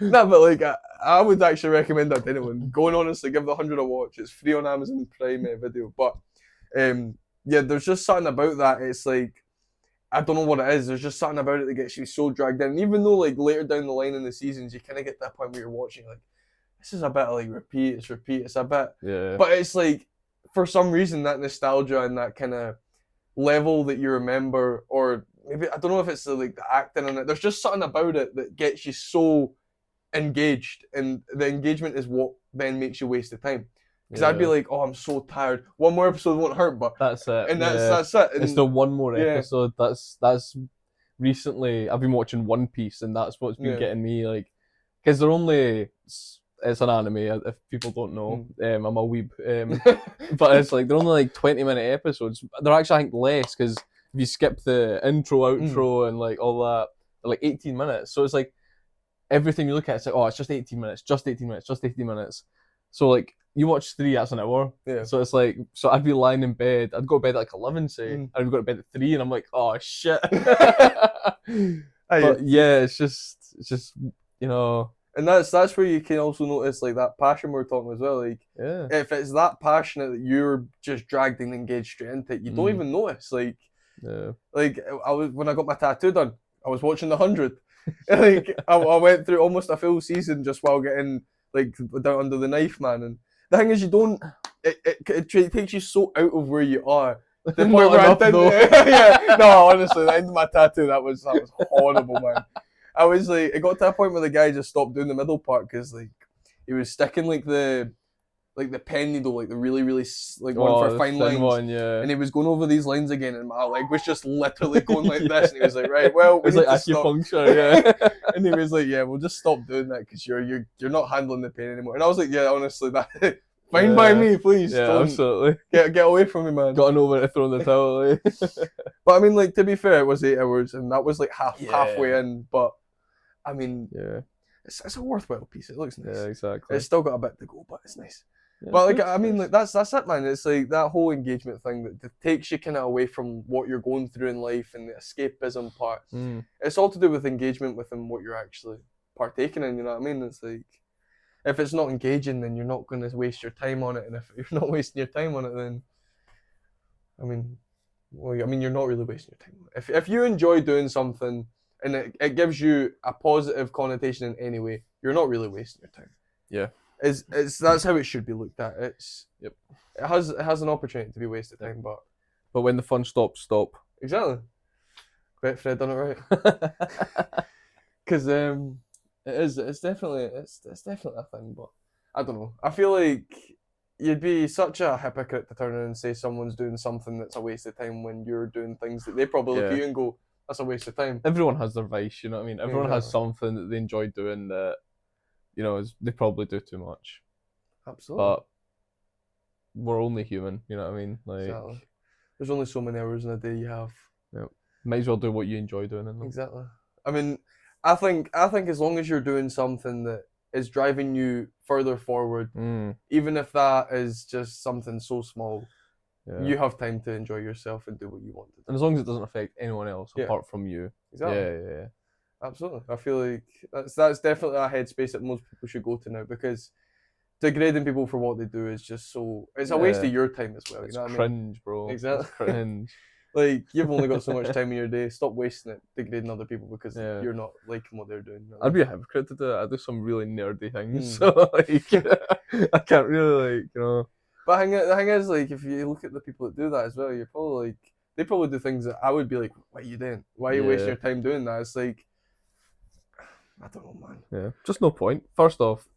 No, but like I would actually recommend that to anyone. Go and honestly give the 100 a watch. It's free on Amazon Prime Video. But there's just something about that. It's like I don't know what it is. There's just something about it that gets you so dragged in. And even though like later down the line in the seasons, you kind of get to that point where you're watching like this is a bit like repeat. It's a bit. Yeah. But it's like for some reason that nostalgia and that kind of level that you remember, or maybe I don't know if it's like the acting in it. There's just something about it that gets you so engaged, and the engagement is what then makes you waste the time. Because I'd be Yeah. like, oh, I'm so tired. One more episode won't hurt, but That's it. and Yeah. that's it. It's And the one more yeah, episode. That's recently I've been watching One Piece, and that's what's been yeah, getting me like, because they're only it's an anime. If people don't know, I'm a weeb. But it's like they're only like 20-minute episodes. They're actually I think less because if you skip the intro, outro, and like all that, they're like 18 minutes. So it's like everything you look at, it's like, oh, it's just 18 minutes, just 18 minutes, just 18 minutes. So like you watch 3, that's an hour. yeah. So it's like, so I'd be lying in bed. I'd go to bed at like 11, say, and I'd go to bed at 3, and I'm like, oh shit. But yeah, it's just you know. And that's where you can also notice like that passion we're talking as well. Like, Yeah. if it's that passionate that you're just dragged and engaged straight into it, you don't even notice. Like, Yeah. like I was when I got my tattoo done, I was watching the 100. Like I went through almost a full season just while getting like down under the knife, man. And the thing is, you don't. It takes you so out of where you are. The point Not where I enough, didn't. though. Yeah, no, honestly, the end of my tattoo, that was horrible, man. I was like, it got to a point where the guy just stopped doing the middle part because like he was sticking like the pen needle, like the really like one for the fine thin lines, one, yeah. and he was going over these lines again, and my leg was just literally going like this, and he was like, right, well, we It's need like to stop. acupuncture, yeah. And he was like, yeah, we'll just stop doing that because you're not handling the pain anymore. And I was like, yeah, honestly, that fine by me, please. Yeah, don't absolutely. get away from me, man. Gotten over it, thrown the towel away. But I mean, like, to be fair, it was 8 hours, and that was like Yeah. halfway in. But I mean, Yeah. it's a worthwhile piece. It looks nice. Yeah, exactly. It's still got a bit to go, but it's nice. Yeah, But like, I mean, like that's it, man. It's like that whole engagement thing that takes you kind of away from what you're going through in life and the escapism part. It's all to do with engagement within what you're actually partaking in. You know what I mean? It's like if it's not engaging, then you're not going to waste your time on it. And if you're not wasting your time on it, then I mean, you're not really wasting your time. If you enjoy doing something and it gives you a positive connotation in any way, you're not really wasting your time. Yeah. That's how it should be looked at. Yep. It has an opportunity to be wasted time, but when the fun stops, stop. exactly. Bet Fred done it right. Because it's definitely a thing, but I don't know. I feel like you'd be such a hypocrite to turn around and say someone's doing something that's a waste of time when you're doing things that they probably look at you and go, that's a waste of time. Everyone has their vice, you know what I mean? Everyone has Exactly. something that they enjoy doing that, you know, they probably do too much. Absolutely. But we're only human, you know what I mean? Like, Exactly. There's only so many hours in a day you have. might as well do what you enjoy doing in them. Exactly. I mean, I think as long as you're doing something that is driving you further forward, even if that is just something so small, you have time to enjoy yourself and do what you want to do. And as long as it doesn't affect anyone else apart from you. Exactly. Yeah. Absolutely. I feel like that's definitely a headspace that most people should go to now, because degrading people for what they do is just it's a waste of your time as well. It's you know what cringe, I mean? bro. Exactly. It's cringe. Like, you've only got so much time in your day. Stop wasting it degrading other people because you're not liking what they're doing. I'd be a hypocrite to do it. I do some really nerdy things, so like, I can't really, like, you know. But the thing is, like, if you look at the people that do that as well, you're probably like, they probably do things that I would be like, what are you doing? Why are you wasting your time doing that? It's like, I don't know, man. Yeah, just no point. First off,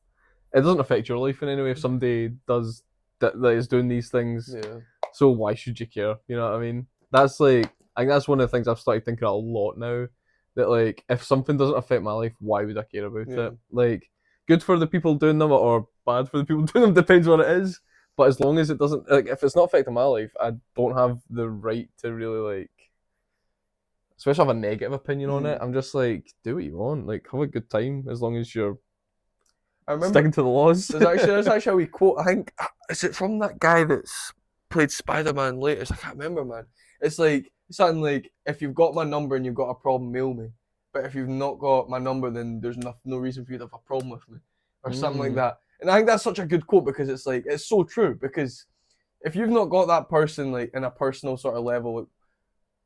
it doesn't affect your life in any way if somebody does that is doing these things. Yeah. So why should you care? You know what I mean? That's like, I think that's one of the things I've started thinking a lot now. That like, if something doesn't affect my life, why would I care about it? Like, good for the people doing them or bad for the people doing them, depends what it is. But as long as it doesn't, like, if it's not affecting my life, I don't have the right to really, like, especially have a negative opinion on it. I'm just like, do what you want, like, have a good time as long as you're sticking to the laws. There's actually a wee quote. I think, is it from that guy that's played Spider-Man later? I can't remember, man. It's like something like, if you've got my number and you've got a problem, mail me. But if you've not got my number, then there's no reason for you to have a problem with me, or something like that. And I think that's such a good quote, because it's like, it's so true. Because if you've not got that person, like, in a personal sort of level, like,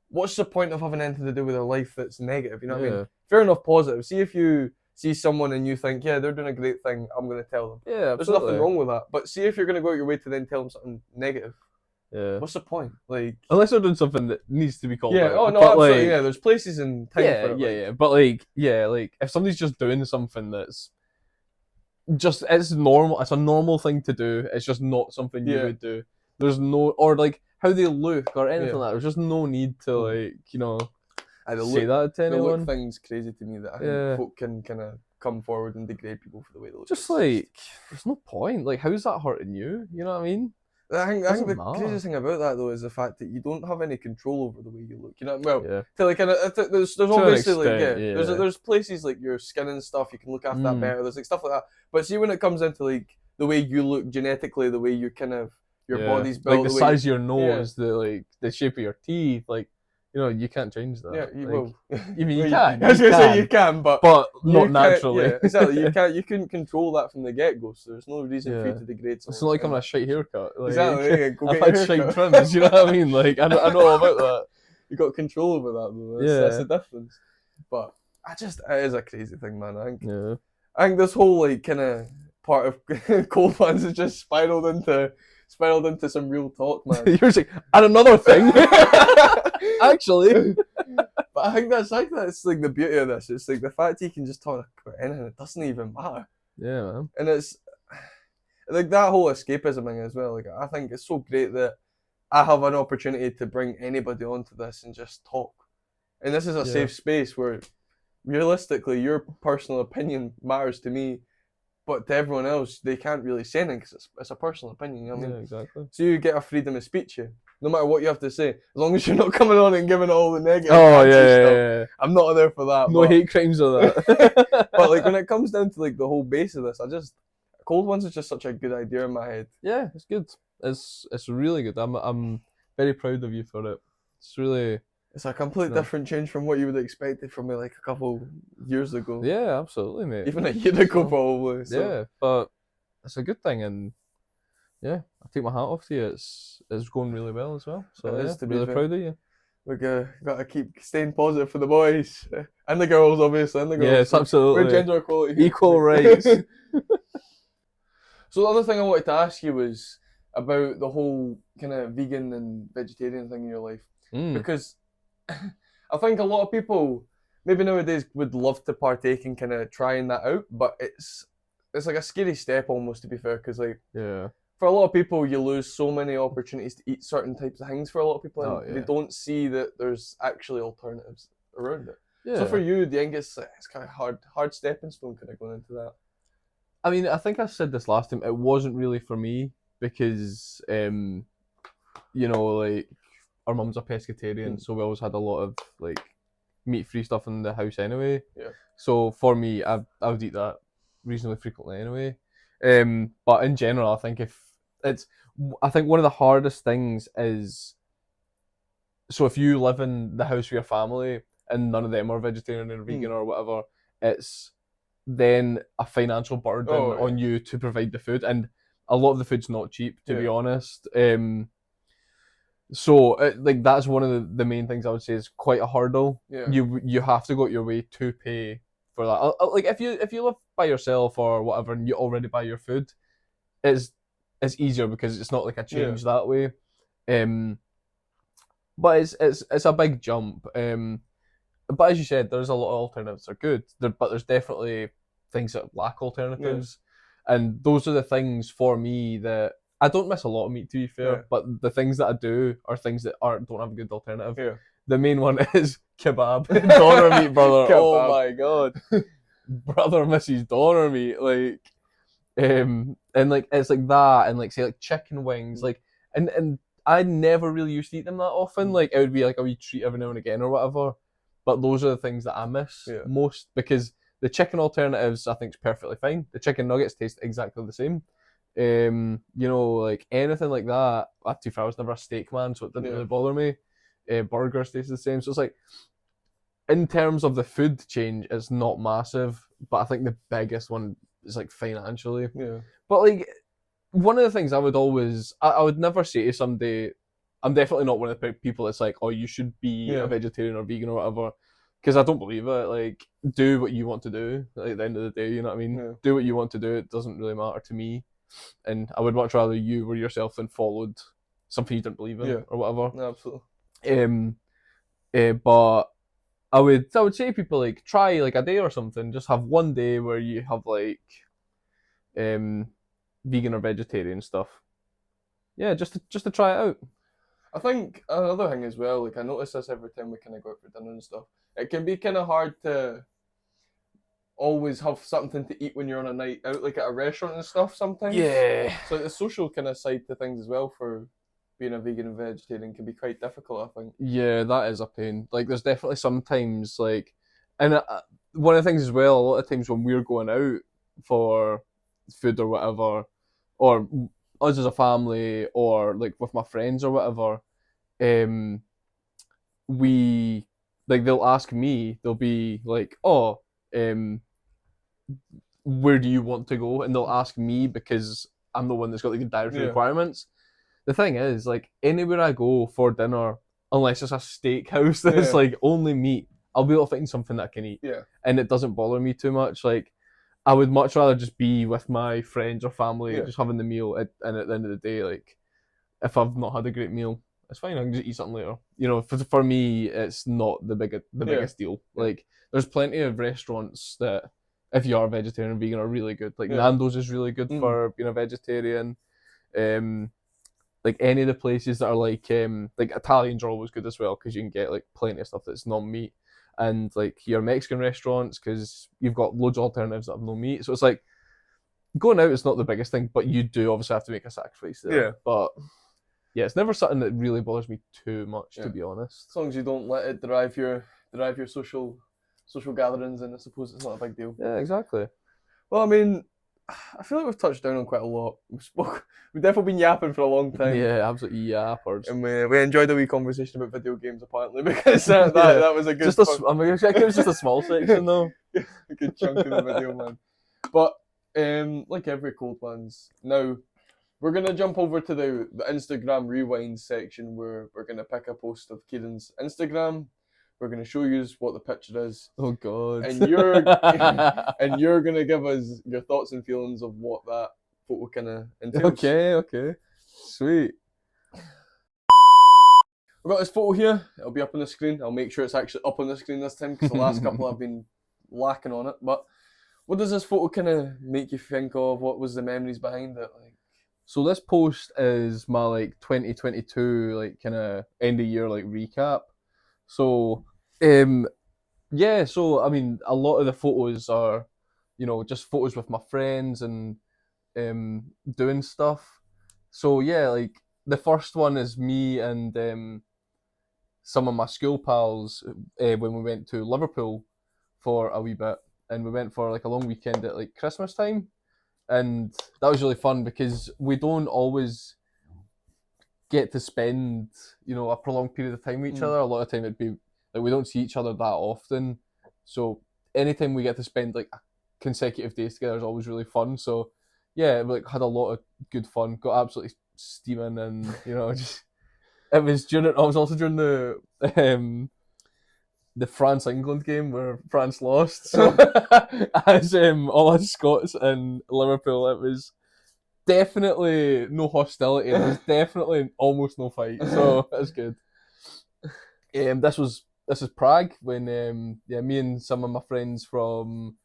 what's the point of having anything to do with their life that's negative? You know what I mean? Fair enough, positive. See see someone and you think, yeah, they're doing a great thing, I'm going to tell them. Yeah, There's absolutely. nothing wrong with that. But see if you're going to go out your way to then tell them something negative, Yeah. what's the point? Like, unless they're doing something that needs to be called yeah, out. oh no, but absolutely, like, yeah. There's places and time yeah, for it. yeah, like. yeah. But like if somebody's just doing something that's just it's normal, it's a normal thing to do. It's just not something you Yeah. would do. There's no or like how they look or anything Yeah. like that. There's just no need to like say that to The anyone. look thing's crazy to me that I think folk can kind of come forward and degrade people for the way they look. Just like there's no point. Like how's that hurting you? You know what I mean? I think the Doesn't matter. craziest thing about that though is the fact that you don't have any control over the way you look. You know, well, Yeah. to like there's an obviously like extent, yeah, yeah. there's places like your skin and stuff you can look after that better. There's like stuff like that. But see when it comes into like the way you look genetically, the way you kind of your body's built, like the size of your nose, the shape of your teeth, like you can't change that. Yeah, you like, will. You mean you can? can? I was gonna say you can, but not naturally. Yeah, exactly. You can't. You couldn't control that from the get go. So there's no reason for you to degrade someone. It's not like I'm a shite haircut. Like, exactly. Yeah, go I've get had shite trims. You know what I mean? Like I know all about that. You got control over that though. That's the difference. But it is a crazy thing, man. I think this whole like kind of part of cold ones has just spiraled into some real talk, man. You're saying, and another thing, actually. But I think that's like the beauty of this. It's like the fact you can just talk about anything. It doesn't even matter. Yeah, man. And it's like that whole escapism thing as well. Like I think it's so great that I have an opportunity to bring anybody onto this and just talk. And this is a safe space where, realistically, your personal opinion matters to me. But to everyone else, they can't really say anything because it's a personal opinion. You know what I mean? Yeah, exactly. So you get a freedom of speech here, no matter what you have to say, as long as you're not coming on and giving all the negative. Oh stuff. yeah. I'm not there for that. No hate crimes of that. But like when it comes down to like the whole base of this, Cold Ones is just such a good idea in my head. Yeah, it's good. It's really good. I'm very proud of you for it. It's a complete different change from what you would have expected from me like a couple years ago. Yeah, absolutely, mate. Even a year ago, probably. So. Yeah, but it's a good thing, and I take my hat off to you. It's going really well as well. So really proud of you. We gotta keep staying positive for the boys and the girls, obviously, and the girls. Yes, absolutely. We're gender equality, equal rights. So the other thing I wanted to ask you was about the whole kind of vegan and vegetarian thing in your life, because I think a lot of people maybe nowadays would love to partake in kind of trying that out, but it's like a scary step almost, to be fair, because like for a lot of people you lose so many opportunities to eat certain types of things. For a lot of people, and they don't see that there's actually alternatives around it. Yeah. So for you, do you think it's kind of hard stepping stone kind of going into that? I mean, I think I said this last time. It wasn't really for me because, like our mum's a pescatarian, so we always had a lot of like meat-free stuff in the house anyway. Yeah. So for me, I would eat that reasonably frequently anyway. But in general, I think I think one of the hardest things is, so if you live in the house with your family and none of them are vegetarian or vegan or whatever, it's then a financial burden on you to provide the food, and a lot of the food's not cheap, to be honest. So like that's one of the main things I would say is quite a hurdle. Yeah. You have to go out your way to pay for that. Like if you live by yourself or whatever and you already buy your food, it's easier because it's not like a change that way. But it's a big jump. But as you said, there's a lot of alternatives that are good. But there's definitely things that lack alternatives. And those are the things for me that I don't miss a lot of meat, to be fair, but the things that I do are things that don't have a good alternative. Yeah. The main one is kebab. Doner meat, brother. Oh my god. Brother misses doner meat. Like, and like it's like that, and like say like chicken wings, like and I never really used to eat them that often. Like it would be like a wee treat every now and again or whatever. But those are the things that I miss most, because the chicken alternatives I think is perfectly fine. The chicken nuggets taste exactly the same. Like anything like that. To be fair, I was never a steak man, so it didn't really bother me. Burgers taste the same. So it's like, in terms of the food change, it's not massive, but I think the biggest one is like financially. Yeah. But like, one of the things I would never say to somebody, I'm definitely not one of the people that's like, oh, you should be a vegetarian or vegan or whatever, because I don't believe it. Like, do what you want to do. Like, at the end of the day, you know what I mean. Yeah. Do what you want to do. It doesn't really matter to me, and I would much rather you were yourself than followed something you didn't believe in Yeah. or whatever. No, absolutely. But I would say to people like try like a day or something. Just have one day where you have like vegan or vegetarian stuff. Yeah, just to try it out. I think another thing as well, like I notice this every time we kind of go out for dinner and stuff. It can be kind of hard to always have something to eat when you're on a night out, like at a restaurant and stuff sometimes. Yeah. So the social kind of side to things as well for being a vegan and vegetarian can be quite difficult, I think. Yeah, that is a pain. Like, there's definitely sometimes like, and one of the things as well, a lot of times when we're going out for food or whatever, or us as a family, or like with my friends or whatever, um, we like they'll ask me, they'll be like, oh, where do you want to go? And they'll ask me because I'm the one that's got like the dietary Yeah. requirements. The thing is, like anywhere I go for dinner, unless it's a steakhouse that's Yeah. like only meat, I'll be able to find something that I can eat, Yeah. and it doesn't bother me too much. Like I would much rather just be with my friends or family, Yeah. just having the meal, and at the end of the day, like if I've not had a great meal, it's fine. I can just eat something later. You know, for me, it's not the Yeah. biggest deal. Yeah. Like there's plenty of restaurants that, if you are vegetarian and vegan, are really good. Like Yeah. Nando's is really good Mhm. for being a vegetarian. Like any of the places that are like Italians are always good as well because you can get like plenty of stuff that's non-meat, and like your Mexican restaurants because you've got loads of alternatives that have no meat. So it's like going out is not the biggest thing, but you do obviously have to make a sacrifice there. Yeah. But yeah, it's never something that really bothers me too much, Yeah. to be honest. As long as you don't let it drive your social gatherings, and I suppose it's not a big deal. Yeah, exactly. Well, I mean, I feel like we've touched down on quite a lot. We've definitely been yapping for a long time. Yeah, absolutely yappers. And we enjoyed a wee conversation about video games apparently because that was a good I mean, it was just a small section though. a good chunk of the video, man. But like every Cold Wans, now we're gonna jump over to the Instagram rewind section where we're gonna pick a post of Ciaran's Instagram. We're gonna show you what the picture is, Oh god. and you're gonna give us your thoughts and feelings of what that photo kind of entails. Okay. Sweet. We've got this photo here. It'll be up on the screen. I'll make sure it's actually up on the screen this time because the last couple I've been lacking on it. But what does this photo kind of make you think of? What was the memories behind it? Like, So this post is my like 2022 like kind of end of year like recap. So yeah, so I mean a lot of the photos are, just photos with my friends and doing stuff. So yeah, like the first one is me and some of my school pals when we went to Liverpool for a wee bit, and we went for like a long weekend at like Christmas time, and that was really fun because we don't always get to spend a prolonged period of time with each other. A lot of time it'd be like we don't see each other that often, so anytime we get to spend like consecutive days together is always really fun. So yeah, we like had a lot of good fun, got absolutely steaming, and just it was also during the France England game where France lost. So as all us Scots in Liverpool, it was definitely no hostility. There was definitely almost no fight. So that's good. This is Prague when me and some of my friends from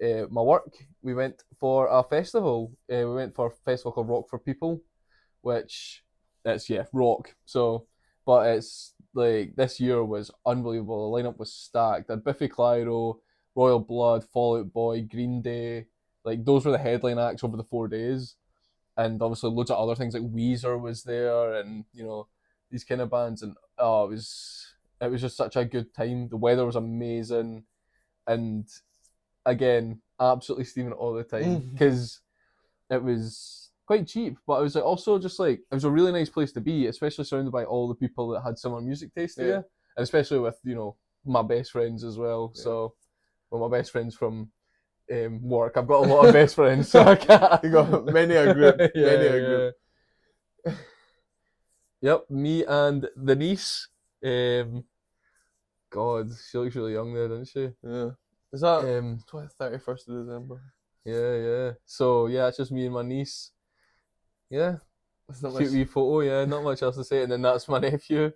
my work, we went for a festival. We went for a festival called Rock for People, which it's rock. So, but it's like this year was unbelievable. The lineup was stacked. Had Biffy Clyro, Royal Blood, Fall Out Boy, Green Day. Like those were the headline acts over the 4 days, and obviously loads of other things like Weezer was there, and these kind of bands. And it was just such a good time. The weather was amazing, and again, absolutely steaming all the time because it was quite cheap, but it was like also just like it was a really nice place to be, especially surrounded by all the people that had similar music taste to you, and especially with my best friends as well. Yeah. So, well, my best friends from work, I've got a lot of best friends, so I can't. You got many a group, many a group. Yep, me and the niece. God, she looks really young there, doesn't she? Yeah. Is that Um, 31st of December? yeah. So yeah, it's just me and my niece. Yeah, That's not cute much wee photo. Yeah, not much else to say. And then that's my nephew.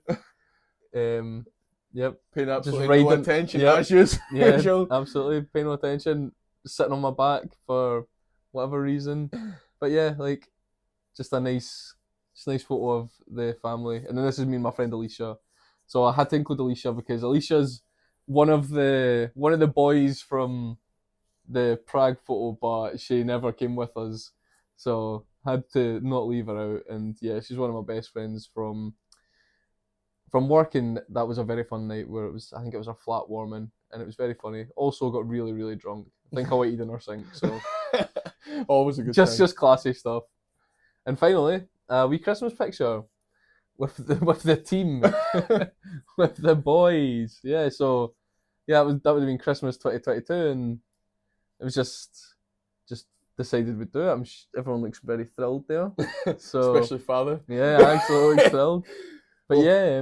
Yep, paying just absolutely no riding. attention Yep, as yeah, usual. absolutely paying no attention, sitting on my back for whatever reason. But yeah, like just a nice photo of the family. And then this is me and my friend Alicia. So I had to include Alicia because Alicia's one of the boys from the Prague photo, but she never came with us. So had to not leave her out. And yeah, she's one of my best friends from work, and that was a very fun night where I think it was our flat warming, and it was very funny. Also got really, really drunk. I think I waited in our sink, so Always a good time. just classy stuff. And finally, a wee Christmas picture with the team, with the boys. Yeah, so yeah, that would have been Christmas 2022, and it was just decided we'd do it. Everyone looks very thrilled there. So Especially father. yeah, absolutely thrilled. But Well, yeah,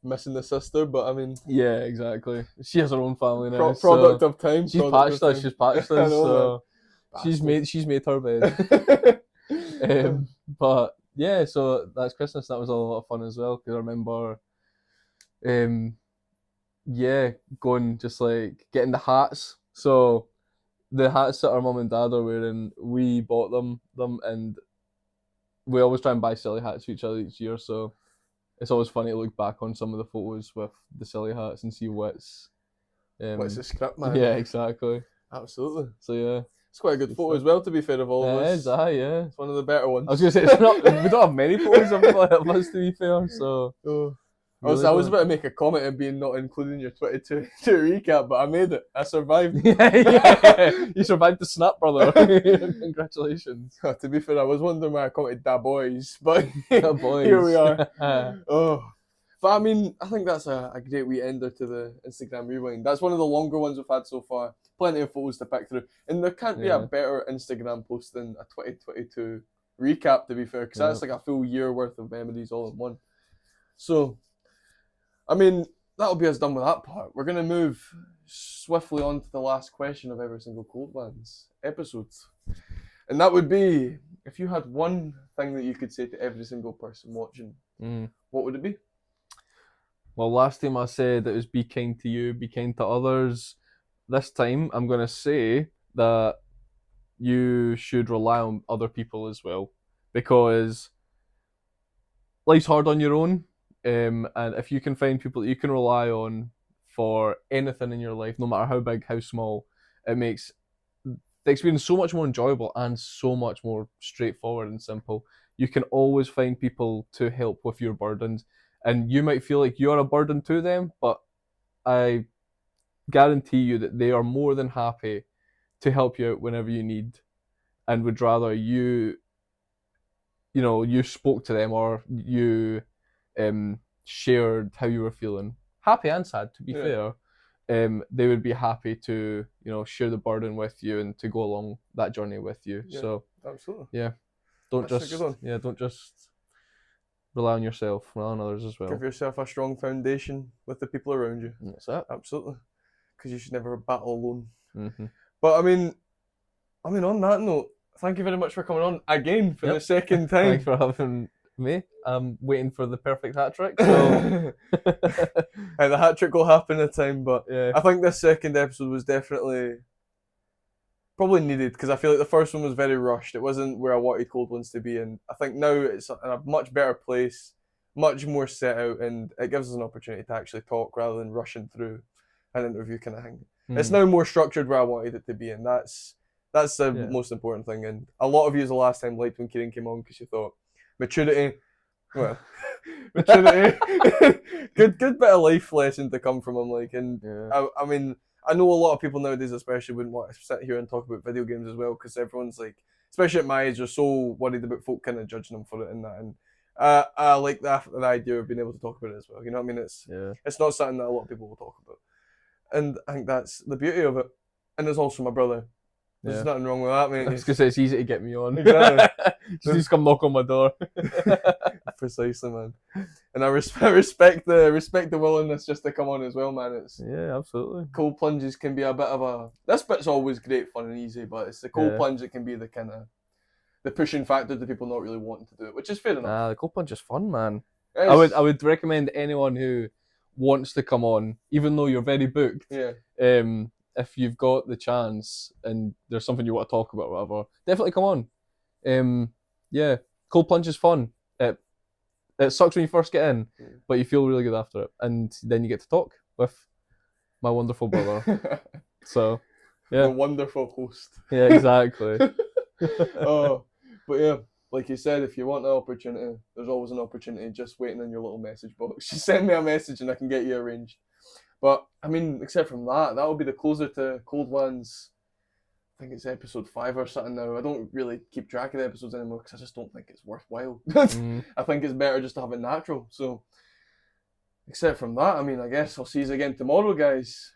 missing the sister, but I mean, yeah, exactly. She has her own family now. product So of time. she's Product patched of us. time. She's patched I us. know, So man. she's made her bed. But yeah, so that's Christmas. That was a lot of fun as well. Because I remember, um, yeah, going just like getting the hats. So the hats that our mum and dad are wearing, we bought them, and we always try and buy silly hats for each other each year. So it's always funny to look back on some of the photos with the silly hats and see what's What's the script, man? yeah, exactly. Absolutely. So yeah, It's quite a good photo as well, to be fair, of all of it us. is. Yeah. It's one of the better ones. I was gonna say it's not. We don't have many photos of us, to be fair. So Oh. really I was don't. about to make a comment of being not including your 22 recap, but I made it. I survived. yeah. You survived the snap, brother. Congratulations. To be fair, I was wondering why I commented Da Boys, but Boys. here we are. Oh. But I mean, I think that's a great wee ender to the Instagram rewind. That's one of the longer ones we've had so far. Plenty of photos to pick through. And there can't be a better Instagram post than a 2022 recap, to be fair, because that's like a full year worth of memories all in one. So, I mean, that'll be us done with that part. We're going to move swiftly on to the last question of every single Cold Wans episode. And that would be, if you had one thing that you could say to every single person watching, what would it be? Well, last time I said it was be kind to you, be kind to others. This time I'm going to say that you should rely on other people as well, because life's hard on your own, and if you can find people that you can rely on for anything in your life, no matter how big, how small, it makes the experience so much more enjoyable and so much more straightforward and simple. You can always find people to help with your burdens, and you might feel like you're a burden to them, but I guarantee you that they are more than happy to help you out whenever you need, and would rather you spoke to them, or you shared how you were feeling, happy and sad, to be fair. They would be happy to share the burden with you and to go along that journey with you. Yeah, so absolutely. Yeah, don't just rely on yourself, rely on others as well. Give yourself a strong foundation with the people around you. That's it. Absolutely. Because you should never battle alone. Mm-hmm. But I mean, on that note, thank you very much for coming on again for the second time. Thanks for having me. I'm waiting for the perfect hat trick. So the hat trick will happen in time, but yeah. I think this second episode was definitely probably needed, because I feel like the first one was very rushed. It wasn't where I wanted Cold Wans to be, and I think now it's in a much better place, much more set out, and it gives us an opportunity to actually talk rather than rushing through an interview kind of thing. It's now more structured where I wanted it to be, and that's the most important thing. And a lot of you the last time liked when Ciaran came on because you thought maturity, good bit of life lesson to come from him. Like, and I mean, I know a lot of people nowadays especially wouldn't want to sit here and talk about video games as well, because everyone's like, especially at my age, they're so worried about folk kind of judging them for it and that. And I like the idea of being able to talk about it as well. You know what I mean? It's not something that a lot of people will talk about. And I think that's the beauty of it. And there's also my brother, There's Yeah. nothing wrong with that, mate. I was gonna say it's easy to get me on. Exactly. Just come knock on my door. Precisely, man. And I respect the willingness just to come on as well, man. It's Yeah, absolutely. cold plunges can be a bit of a. This bit's always great fun and easy, but it's the cold plunge that can be the kind of the pushing factor to people not really wanting to do it, which is fair enough. Nah, the cold plunge is fun, man. I would recommend anyone who wants to come on, even though you're very booked. Yeah. If you've got the chance and there's something you want to talk about, or whatever, definitely come on. Yeah, cold plunge is fun. It sucks when you first get in, but you feel really good after it, and then you get to talk with my wonderful brother. So, yeah, The wonderful host. Yeah, exactly. But yeah, like you said, if you want an opportunity, there's always an opportunity just waiting in your little message box. Just send me a message and I can get you arranged. But I mean, except from that will be the closer to Cold Wans. I think it's episode 5 or something now. I don't really keep track of the episodes anymore because I just don't think it's worthwhile. I think it's better just to have it natural. So, except from that, I mean, I guess I'll see you again tomorrow, guys.